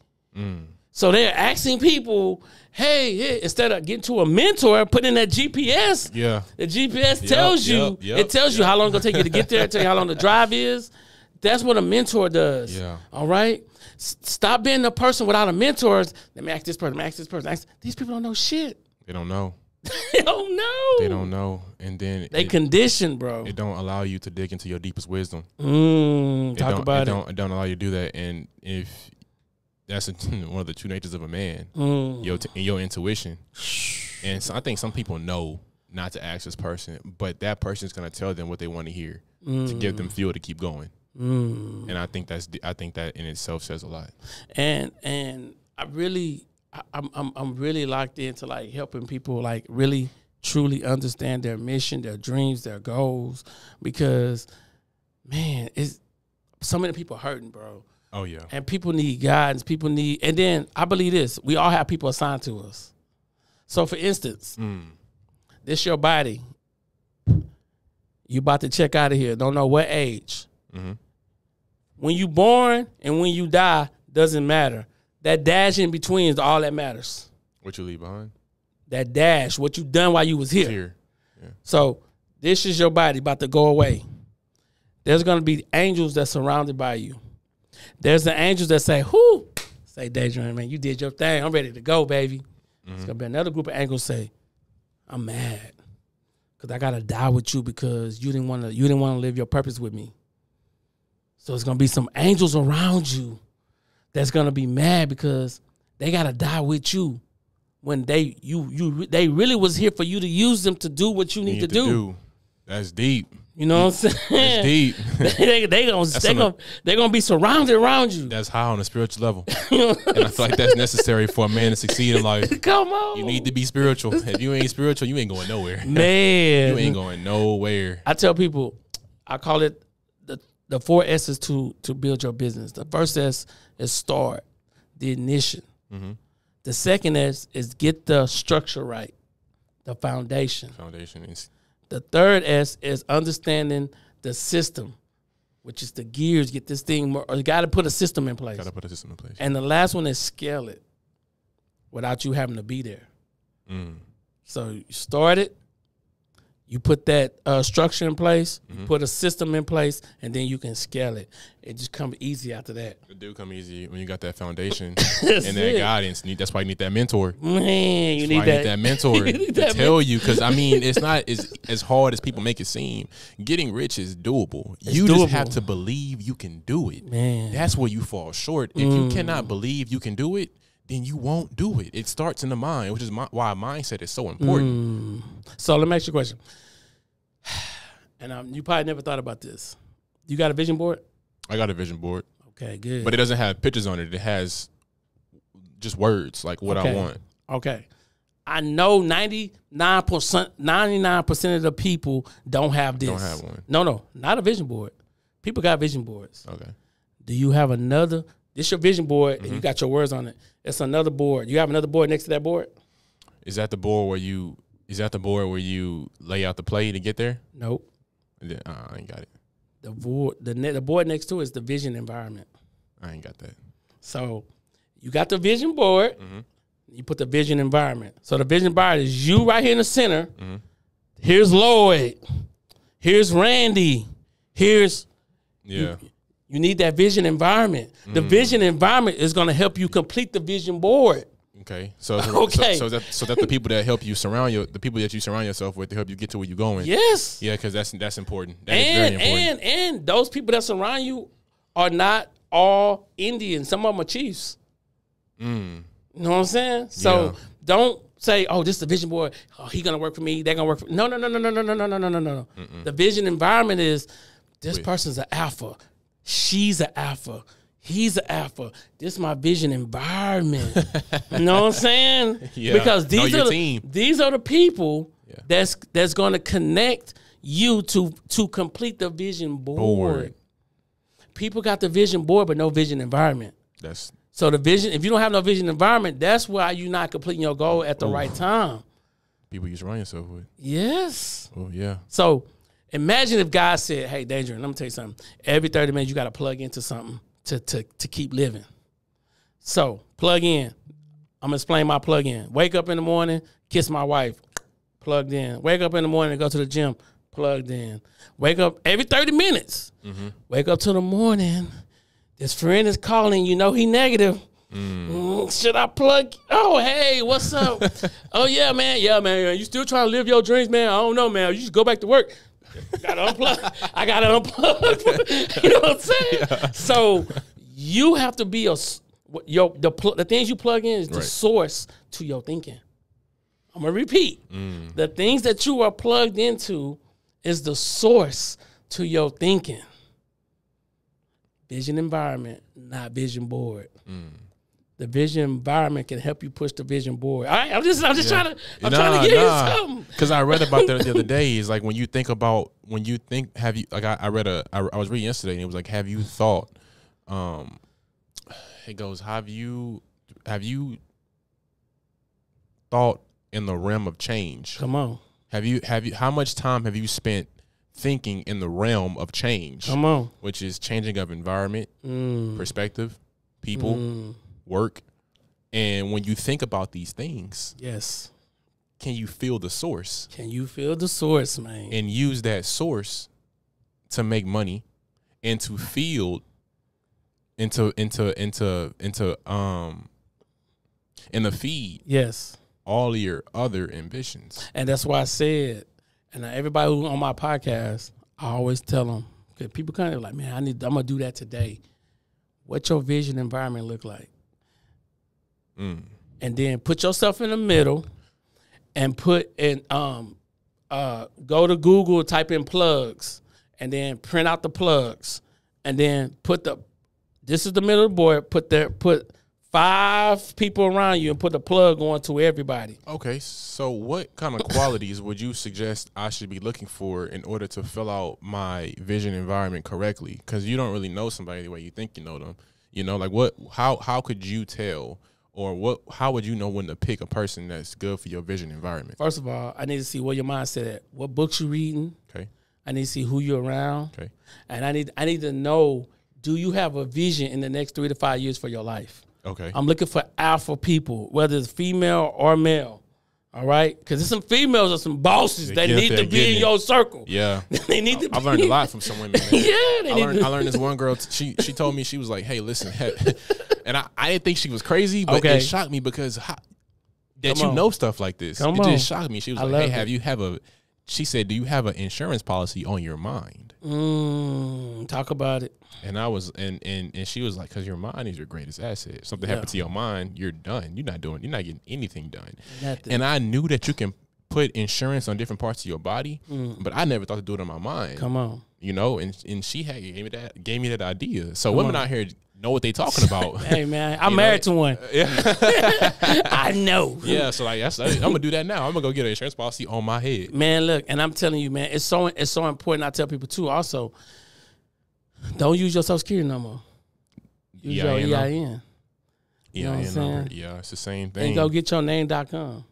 So they're asking people, hey, instead of getting to a mentor, put in that GPS. Yeah. The GPS tells you, it tells you how long it's going to take you to get there, tell you how long the drive is. That's what a mentor does. Yeah. All right? Stop being the person without a mentor. Let me ask this person, These people don't know shit. They don't know. They don't know. They don't know. And then they condition, bro. It don't allow you to dig into your deepest wisdom. Talk about it. It don't allow you to do that. And if that's one of the true natures of a man, your intuition. And so I think some people know not to ask this person, but that person is going to tell them what they want to hear to give them fuel to keep going. And I think that in itself says a lot. And I'm really locked into like helping people like really truly understand their mission, their dreams, their goals, because man, it's so many people hurting, bro. Oh yeah. And people need guidance. And then I believe this: we all have people assigned to us. So, for instance, this your body. You about to check out of here. Don't know what age. When you born and when you die doesn't matter. That dash in between is all that matters. What you leave behind? That dash, what you done while you was here. Yeah. So this is your body about to go away. There's going to be angels that's surrounded by you. There's the angels that say, whoo, say, Daydream, man, you did your thing. I'm ready to go, baby. There's going to be another group of angels say, I'm mad because I got to die with you because you didn't want to live your purpose with me. So it's going to be some angels around you that's gonna be mad because they gotta die with you when they really was here for you to use them to do what you need to do. That's deep. You know what I'm saying? That's deep. they're gonna be surrounded around you. That's high on a spiritual level. And I feel like that's necessary for a man to succeed in life. Come on. You need to be spiritual. If you ain't spiritual, you ain't going nowhere. Man. You ain't going nowhere. I tell people, I call it the 4 S's to build your business. The first S is start, the ignition. The second S is get the structure right. the foundation. Foundation is. The third S is understanding the system, which is the gears. Get this thing more. Or you got to put a system in place. Got to put a system in place. And the last one is scale it without you having to be there. So you start it. You put that structure in place, you put a system in place, and then you can scale it. It just comes easy after that. It do come easy when you got that foundation and that guidance. That's why you need that mentor. Man, you need that mentor to tell you, because, I mean, it's not as hard as people make it seem. Getting rich is doable. You just have to believe you can do it. Man. That's where you fall short. If you cannot believe you can do it, then you won't do it. It starts in the mind, which is why mindset is so important. So let me ask you a question. And you probably never thought about this. You got a vision board? I got a vision board. Okay, good. But it doesn't have pictures on it. It has just words, like what I want. Okay. I know 99% of the people don't have this. Don't have one. No, not a vision board. People got vision boards. Okay. Do you have another? This your vision board, and you got your words on it. It's another board. You have another board next to that board? Is that the board where you lay out the play to get there? Nope. I ain't got it. The board next to it is the vision environment. I ain't got that. So you got the vision board. You put the vision environment. So the vision environment is you right here in the center. Here's Lloyd. Here's Randy. Here's you need that vision environment. The vision environment is going to help you complete the vision board. Okay. So that the people that help you the people that you surround yourself with to help you get to where you're going. Yes. Yeah, because that's important. That is very important. And those people that surround you are not all Indians. Some of them are chiefs. You know what I'm saying? So don't say, "Oh, this is the vision board. Oh, he gonna work for me. They're gonna work for me." No. The vision environment is this person's an alpha. She's an alpha. He's an alpha. This is my vision environment. You know what I'm saying? Yeah. Because these are the people that's going to connect you to complete the vision board. People got the vision board, but no vision environment. So the vision, if you don't have no vision environment, that's why you're not completing your goal at the right time. People you surround yourself with. Yes. Oh, yeah. So imagine if God said, "Hey, Danger, let me tell you something. Every 30 minutes, you got to plug into something to keep living." So plug in. I'm gonna explain my plug in. Wake up in the morning, kiss my wife, plugged in. Wake up in the morning, go to the gym, plugged in. Wake up every 30 minutes. Wake up to the morning. This friend is calling. You know he negative. Should I plug? Oh, hey, what's up? Oh, yeah, man. Yeah, man. You still trying to live your dreams, man? I don't know, man. You just go back to work. I gotta unplug. You know what I'm saying? Yeah. So you have to be the things you plug in is the source to your thinking. I'm gonna repeat. The things that you are plugged into is the source to your thinking. Vision environment, not vision board. The vision environment can help you push the vision board. All right, I'm just trying to get you something. Because I read about that the other day. Is like I was reading yesterday and it was like, have you thought? It goes, have you thought in the realm of change? Come on. How much time have you spent thinking in the realm of change? Come on. Which is changing of environment, perspective, people, work. And when you think about these things, yes, can you feel the source? Can you feel the source, man? And use that source to make money and to field and to feed all your other ambitions. And that's why I said, and everybody who's on my podcast, I always tell them, because people kind of like, man, I'm gonna do that today. What your vision environment look like? And then put yourself in the middle and put in go to Google, type in plugs, and then print out the plugs, and then this is the middle of the board, put 5 people around you and put a plug on to everybody. Okay, so what kind of qualities would you suggest I should be looking for in order to fill out my vision environment correctly? Because you don't really know somebody the way you think you know them. You know, like how could you tell, or how would you know when to pick a person that's good for your vision environment? First of all, I need to see where your mindset at. What books you reading? Okay. I need to see who you're around. Okay. And I need to know, do you have a vision in the next 3 to 5 years for your life? Okay. I'm looking for alpha people, whether it's female or male. All right? Because there's some females or some bosses that need to be in your circle. Yeah. They need to I've learned a lot from some women, man. Yeah. I learned this one girl, she told me, she was like, hey, listen. And I didn't think she was crazy, but it shocked me because that you know stuff like this. It just shocked me. She was like, hey, she said, do you have an insurance policy on your mind? Talk about it. And I was, and she was like, because your mind is your greatest asset. If something happened to your mind, you're done. You're not getting anything done. Nothing. And I knew that you can put insurance on different parts of your body, but I never thought to do it on my mind. Come on. You know, and she gave me that idea. So women out here know what they talking about. Hey man, I'm married to one. Yeah. I know. Yeah, so like I'm gonna do that now. I'm gonna go get an insurance policy on my head. Man, look, and I'm telling you, man, it's so important. I tell people too. Also, don't use your Social Security no more. Use your EIN. You know what I'm saying? Yeah, it's the same thing. And go get your name.com.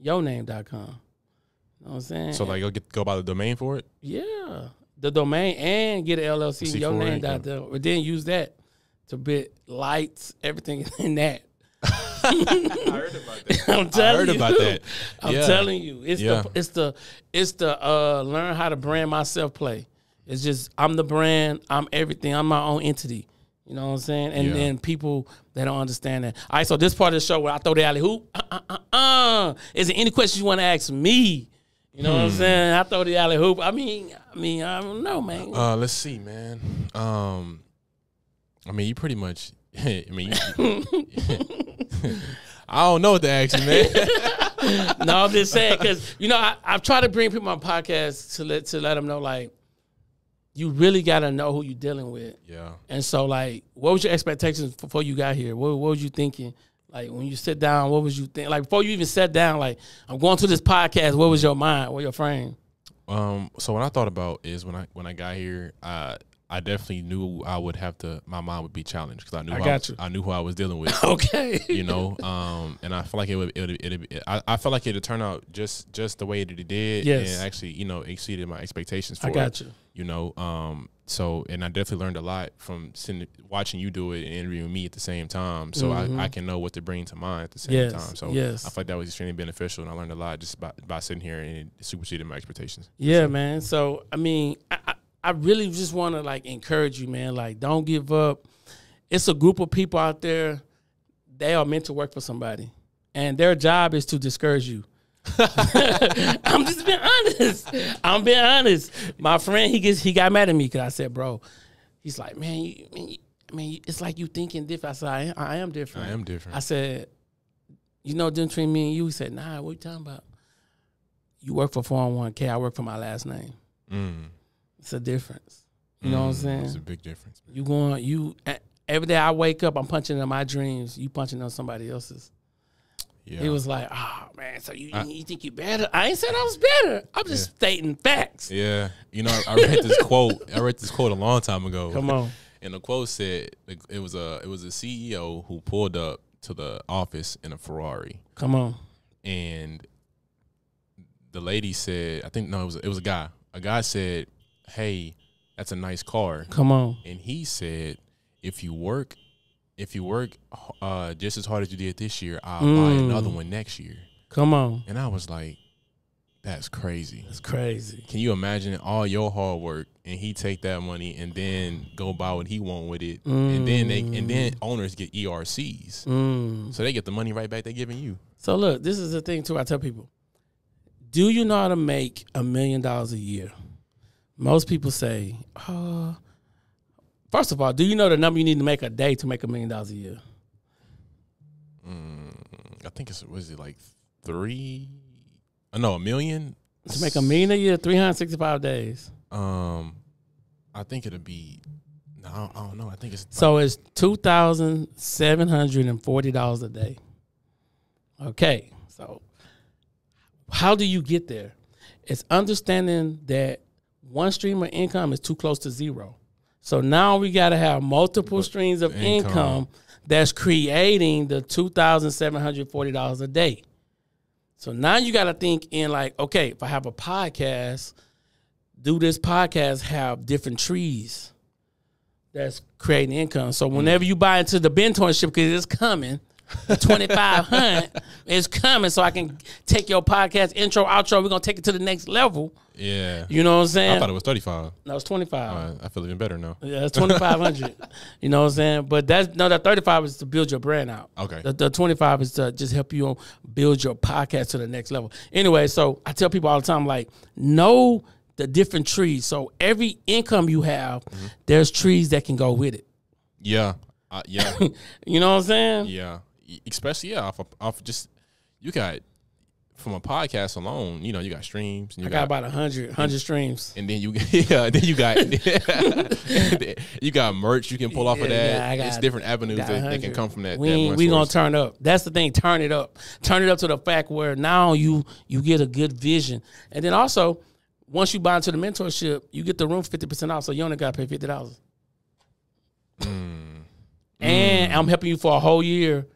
Yourname.com. You know what I'm saying? So like go buy the domain for it? Yeah. The domain and get an LLC, yourname.com. But then use that to bid lights, everything in that. I heard about that. I'm telling you. About that. I'm telling you. It's the learn how to brand myself play. It's just I'm the brand, I'm everything, I'm my own entity. You know what I'm saying? And then people, they don't understand that. All right, so this part of the show where I throw the alley hoop. Is there any questions you want to ask me? You know what I'm saying? I throw the alley hoop. I mean, I don't know, man. Let's see, man. I mean, you pretty much. I mean, I don't know what to ask you, man. No, I'm just saying because I've tried to bring people on my podcast to let them know like you really got to know who you're dealing with. Yeah. And so like, what was your expectations before you got here? What was you thinking? Like when you sit down, what was you think? Like before you even sat down, like I'm going to this podcast. What was your mind? What your frame? So what I thought about is when I got here, I definitely knew I would have to. My mind would be challenged because I knew who I was dealing with. Okay. You know, and I feel like I felt like it'd turn out just the way that it did. Yes. And actually, exceeded my expectations for it. I got you. You know, so and I definitely learned a lot from watching you do it and interviewing me at the same time. So I can know what to bring to mind at the same time. So I feel like that was extremely beneficial, and I learned a lot just by sitting here, and it superseded my expectations. Yeah, man. So I mean, I really just want to like encourage you, man. Like, don't give up. It's a group of people out there. They are meant to work for somebody, and their job is to discourage you. I'm just being honest. I'm being honest. My friend, he got mad at me because I said, bro, he's like, man, it's like you thinking different. I said, I am different. I am different. I said, the difference between me and you? He said, nah, what you talking about? You work for 401k. I work for my last name. It's a difference. You know what I'm saying? It's a big difference. Man. Every day I wake up, I'm punching in my dreams. You punching on somebody else's. Yeah. He was like, oh, man, so you think you better? I ain't said I was better. I'm just stating facts. Yeah. I read this quote. I read this quote a long time ago. Come on. And the quote said it was a CEO who pulled up to the office in a Ferrari. Come on. And the lady said, it was a guy. A guy said, hey, that's a nice car. Come on. And he said, if you work just as hard as you did this year, I'll buy another one next year. Come on. And I was like, that's crazy. That's crazy. Can you imagine all your hard work and he take that money and then go buy what he want with it? And then owners get ERCs. So they get the money right back they're giving you. So look, this is the thing too I tell people. Do you know how to make $1 million a year? Most people say, first of all, do you know the number you need to make a day to make $1 million a year? I think was it like 3? No, $1 million? To make $1 million a year, 365 days. I think it'll be, no, I don't know. I think it's. So it's $2,740 a day. Okay, so how do you get there? It's understanding that one stream of income is too close to zero. So now we got to have multiple streams of income that's creating the $2,740 a day. So now you got to think in like, okay, if I have a podcast, do this podcast have different trees that's creating income? So whenever you buy into the mentorship, because it's coming, the 2,500 is coming, so I can take your podcast intro, outro. We're going to take it to the next level. Yeah. You know what I'm saying? I thought it was 35. No, it's 25. I feel even better now. Yeah, it's 2,500. You know what I'm saying? But that 35 is to build your brand out. Okay. The 25 is to just help you build your podcast to the next level. Anyway, so I tell people all the time, like, know the different trees. So every income you have, there's trees that can go with it. Yeah. Yeah. You know what I'm saying? Yeah. Especially, off just, you got, from a podcast alone, you know, you got streams. And I got about 100 streams. And then you got merch you can pull off of that. It's different avenues that can come from that. We gonna turn up. That's the thing. Turn it up. Turn it up to the fact where now you get a good vision. And then also, once you buy into the mentorship, you get the room 50% off. So you only got to pay $50. And I'm helping you for a whole year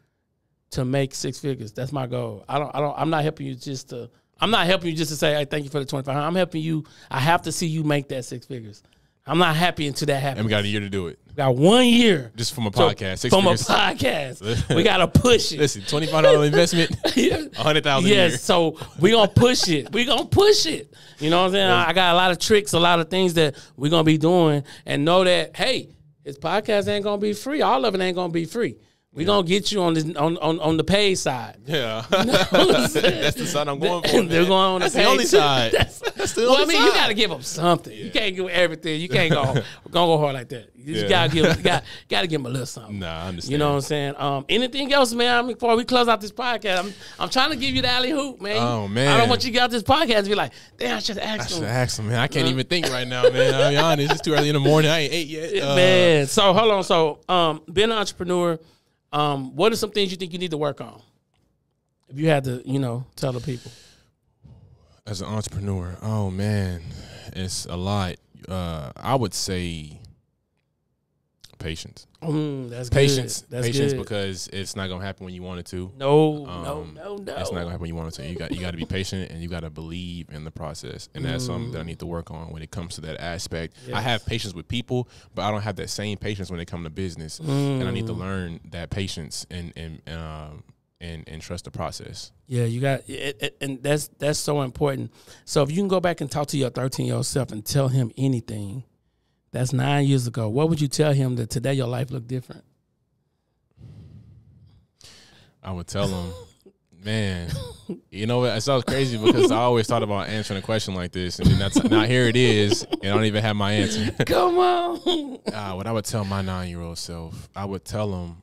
to make 6 figures. That's my goal. I'm not helping you just to say, hey, thank you for the 25. I'm helping you. I have to see you make that 6 figures. I'm not happy until that happens. And we got a year to do it. We got 1 year. Just from a podcast. So, from a podcast. We got to push it. Listen, $25 investment, $100,000 a year. Yes, so we going to push it. We going to push it. You know what I'm saying? I got a lot of tricks, a lot of things that we're going to be doing, and know that, hey, his podcast ain't going to be free. All of it ain't going to be free. We're going to get you on the paid side. Yeah. You know that's the side I'm going for. They're going on that's the the only side. That's the only side. You got to give them something. Yeah. You can't give everything. You can't go hard like that. You got to give them a little something. Nah, I understand. You know what I'm saying? Anything else, man? Before we close out this podcast, I'm trying to give you the alley hoop, man. Oh, man. I don't want you to get out this podcast and be like, damn, I should ask him. Man. I can't even think right now, man. I'll be honest. It's too early in the morning. I ain't ate yet. Man, so hold on. So being an entrepreneur, what are some things you think you need to work on? If you had to, tell the people. As an entrepreneur, oh man, it's a lot. I would say patience. That's patience. Good. That's patience good. Because it's not gonna happen when you want it to. No. It's not gonna happen when you want it to. You got to be patient and you got to believe in the process, and that's something that I need to work on when it comes to that aspect. Yes. I have patience with people, but I don't have that same patience when it comes to business, and I need to learn that patience and trust the process. Yeah, you got it, and that's so important. So if you can go back and talk to your 13-year-old self and tell him anything that's 9 years ago, what would you tell him that today your life look different? I would tell him, man, you know what? It sounds crazy because I always thought about answering a question like this, and then now here it is, and I don't even have my answer. Come on. What I would tell my 9-year-old self, I would tell him,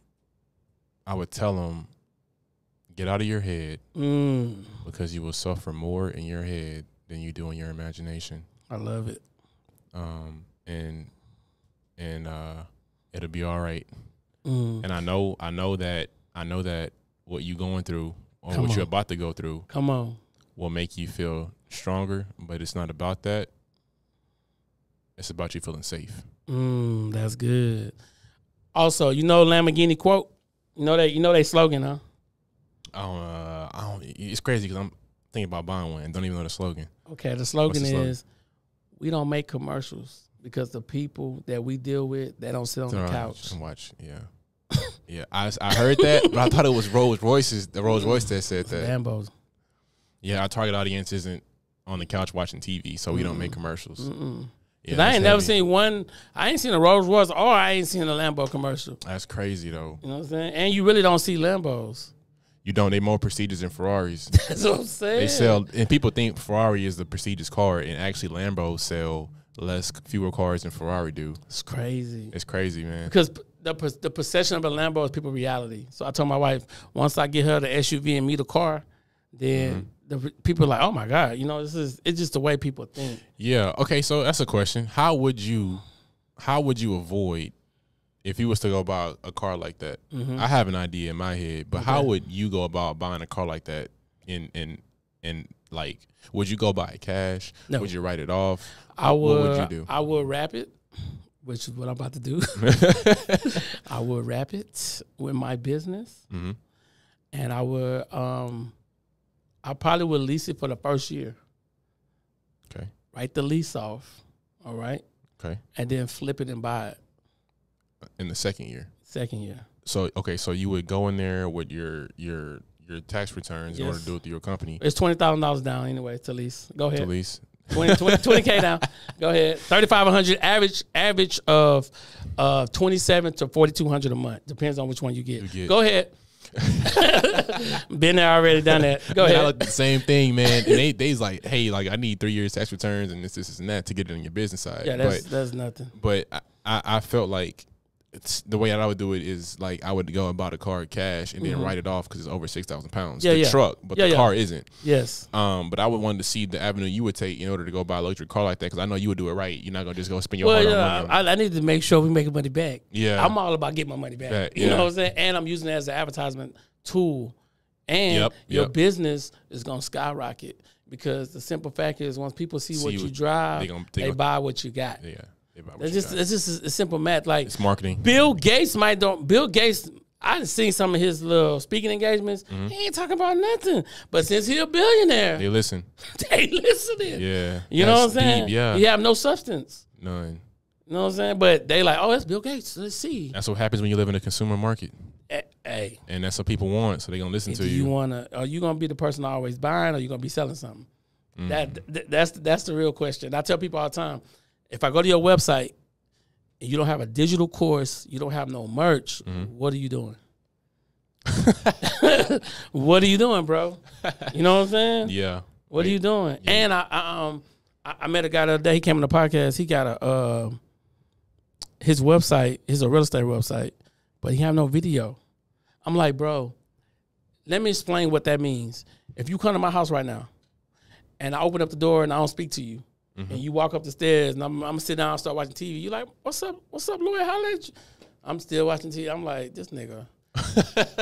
get out of your head because you will suffer more in your head than you do in your imagination. I love it. And it'll be all right. And I know that what you going through or what you're about to go through will make you feel stronger, but it's not about that. It's about you feeling safe. That's good. Also, Lamborghini quote? You know they slogan, huh? I don't. It's crazy because I'm thinking about buying one and don't even know the slogan. Okay, the slogan is, we don't make commercials because the people that we deal with, they don't sit on the couch and watch. Yeah, yeah. I heard that, but I thought it was Rolls Royces. The Rolls Royce that said that. Lambos. Yeah, our target audience isn't on the couch watching TV, so we don't make commercials. Yeah, I ain't never seen one. I ain't seen a Rolls Royce or I ain't seen a Lambo commercial. That's crazy though. You know what I'm saying? And you really don't see Lambos. You don't. They more prestigious than Ferraris. That's what I'm saying. They sell, and people think Ferrari is the prestigious car, and actually Lambos sell fewer cars than Ferrari do. It's crazy. It's crazy, man. Because the perception of a Lambo is people's reality. So I told my wife, once I get her the SUV and me the car, then the people are like, oh my God, it's just the way people think. Yeah. Okay. So that's a question. How would you avoid? If you was to go buy a car like that, I have an idea in my head, but how would you go about buying a car like that? Would you go buy it cash? No. Would you write it off? I would. What would you do? I would wrap it, which is what I'm about to do. I would wrap it with my business, and I would I probably would lease it for the first year. Okay. Write the lease off. All right. Okay. And then flip it and buy it. In the second year. Second year. So okay, so you would go in there with your tax returns in order to do it through your company. It's $20,000 down anyway to lease. Go ahead. To lease. 20K down. Go ahead. 3,500 average of 27 to 4,200 a month. Depends on which one you get. Go ahead. Been there already, done that. Go ahead. I look the same thing, man. And they's like, hey, like I need 3 years tax returns and this and that to get it on your business side. Yeah, that's nothing. But I felt like the way that I would do it is like I would go and buy the car cash and then write it off because it's over 6,000 pounds. The truck, but the car isn't. Yes. But I would want to see the avenue you would take in order to go buy a luxury car like that because I know you would do it right. You're not gonna just go spend your hard money. I need to make sure we make money back. Yeah, I'm all about getting my money back. You know what I'm saying? And I'm using it as an advertisement tool. And your business is gonna skyrocket because the simple fact is once people see what you drive, they buy what you got. Yeah. It's just a simple math. Like it's marketing. Bill Gates, I done seen some of his little speaking engagements. He ain't talking about nothing. But since he a billionaire, they listen. They listening. Yeah. You know what I'm saying? Deep, yeah. He have no substance. None. You know what I'm saying? But they like, oh, that's Bill Gates. Let's see. That's what happens when you live in a consumer market. Hey. And that's what people want, so they're gonna listen to you. Are you gonna be the person always buying or you gonna be selling something? That's the real question. I tell people all the time, if I go to your website and you don't have a digital course, you don't have no merch, what are you doing? What are you doing, bro? You know what I'm saying? Yeah. What are you doing? Yeah. And I met a guy the other day. He came on the podcast. He got his website is a real estate website, but he have no video. I'm like, bro, let me explain what that means. If you come to my house right now and I open up the door and I don't speak to you, and you walk up the stairs and I'm gonna sit down and start watching TV, you like, what's up, Lloyd? How late? I'm still watching TV. I'm like, this nigga.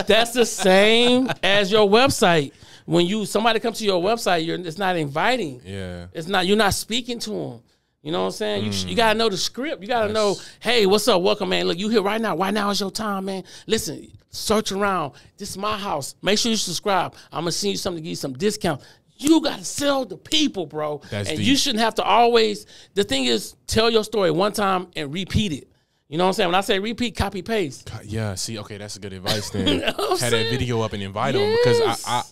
That's the same as your website. When somebody comes to your website, it's not inviting. Yeah. It's not, you're not speaking to them. You know what I'm saying? You gotta know the script. You gotta know, hey, what's up? Welcome, man. Look, you here right now. Why now is your time, man? Listen, search around. This is my house. Make sure you subscribe. I'm gonna send you something to give you some discount. You gotta sell the people, bro. That's and deep. You shouldn't have to always. The thing is, tell your story one time and repeat it. You know what I'm saying? When I say repeat, copy paste. Yeah. See, okay, that's a good advice. Then Have that video up and invite them because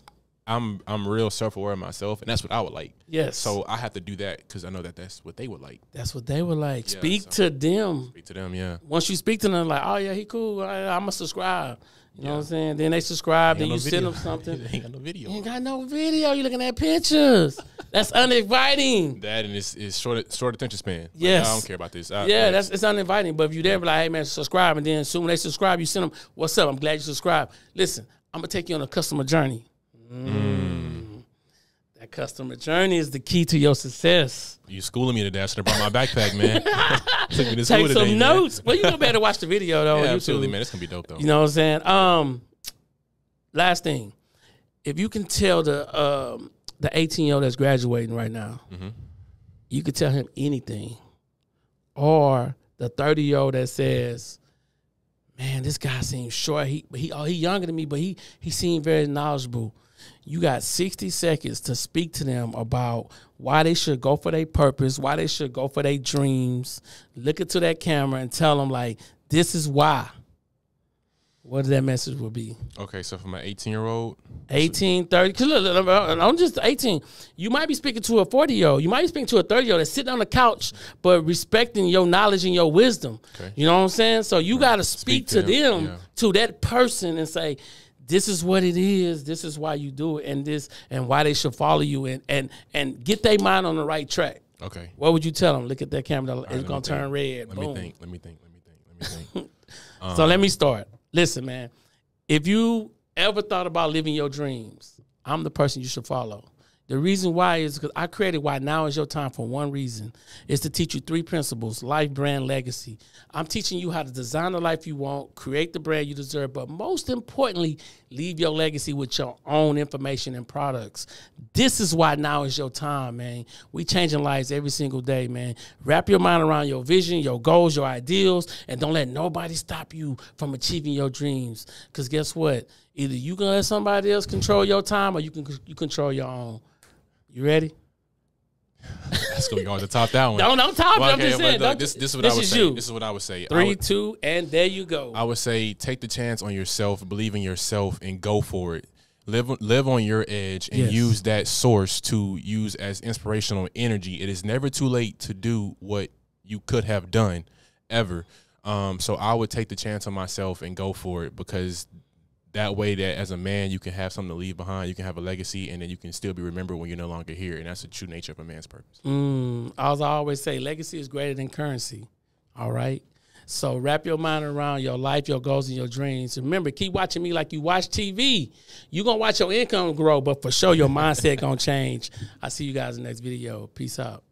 I'm real self-aware of myself, and that's what I would like. Yes. So I have to do that because I know that's what they would like. That's what they would like. Yeah, speak to them. Speak to them, yeah. Once you speak to them, like, oh yeah, he cool. I'm gonna subscribe. You know what I'm saying? Then they subscribe. Then you send them something. Ain't got no video. Ain't got no video. You looking at pictures. That's uninviting. That and it's short attention span. Like, Yes. I don't care about this. It's uninviting. But if you there, be like, hey man, subscribe, and then soon when they subscribe, you send them, what's up? I'm glad you subscribed. Listen, I'm gonna take you on a customer journey. That customer journey is the key to your success. You schooling me today. I should have brought my backpack, man. Took me to Take school some today, notes. Man. Well, you better watch the video though. Yeah, on absolutely, YouTube. man. It's gonna be dope though. You know what I'm saying? Last thing, if you can tell the 18-year-old that's graduating right now, you could tell him anything, or the 30-year-old that says, "Man, this guy seems short. He younger than me, but he seemed very knowledgeable." You got 60 seconds to speak to them about why they should go for their purpose, why they should go for their dreams. Look into that camera and tell them, like, this is why. What that message will be. Okay, so for my 18-year-old. 18, 30. Because look, I'm just 18. You might be speaking to a 40-year-old. You might be speaking to a 30-year-old that's sitting on the couch, but respecting your knowledge and your wisdom. Okay. You know what I'm saying? So you got to speak to them, to that person, and say, this is what it is. This is why you do it, and why they should follow you, and get their mind on the right track. Okay. What would you tell them? Look at that camera. It's going to turn red. Let me think. So let me start. Listen, man. If you ever thought about living your dreams, I'm the person you should follow. The reason why is because I created Why Now Is Your Time for one reason. It's to teach you 3 principles: life, brand, legacy. I'm teaching you how to design the life you want, create the brand you deserve, but most importantly, leave your legacy with your own information and products. This is why now is your time, man. We changing lives every single day, man. Wrap your mind around your vision, your goals, your ideals, and don't let nobody stop you from achieving your dreams. Because guess what? Either you gonna let somebody else control your time, or you control your own. You ready? That's gonna be hard to top that one. Don't top it. Well, I'm just saying. This is what I would say. This is what I would say. 3, 2, and there you go. I would say take the chance on yourself, believe in yourself, and go for it. Live on your edge and use that source to use as inspirational energy. It is never too late to do what you could have done, ever. So I would take the chance on myself and go for it, because that way that as a man you can have something to leave behind, you can have a legacy, and then you can still be remembered when you're no longer here. And that's the true nature of a man's purpose. As I always say, legacy is greater than currency. All right? So wrap your mind around your life, your goals, and your dreams. Remember, keep watching me like you watch TV. You're going to watch your income grow, but for sure your mindset going to change. I'll see you guys in the next video. Peace out.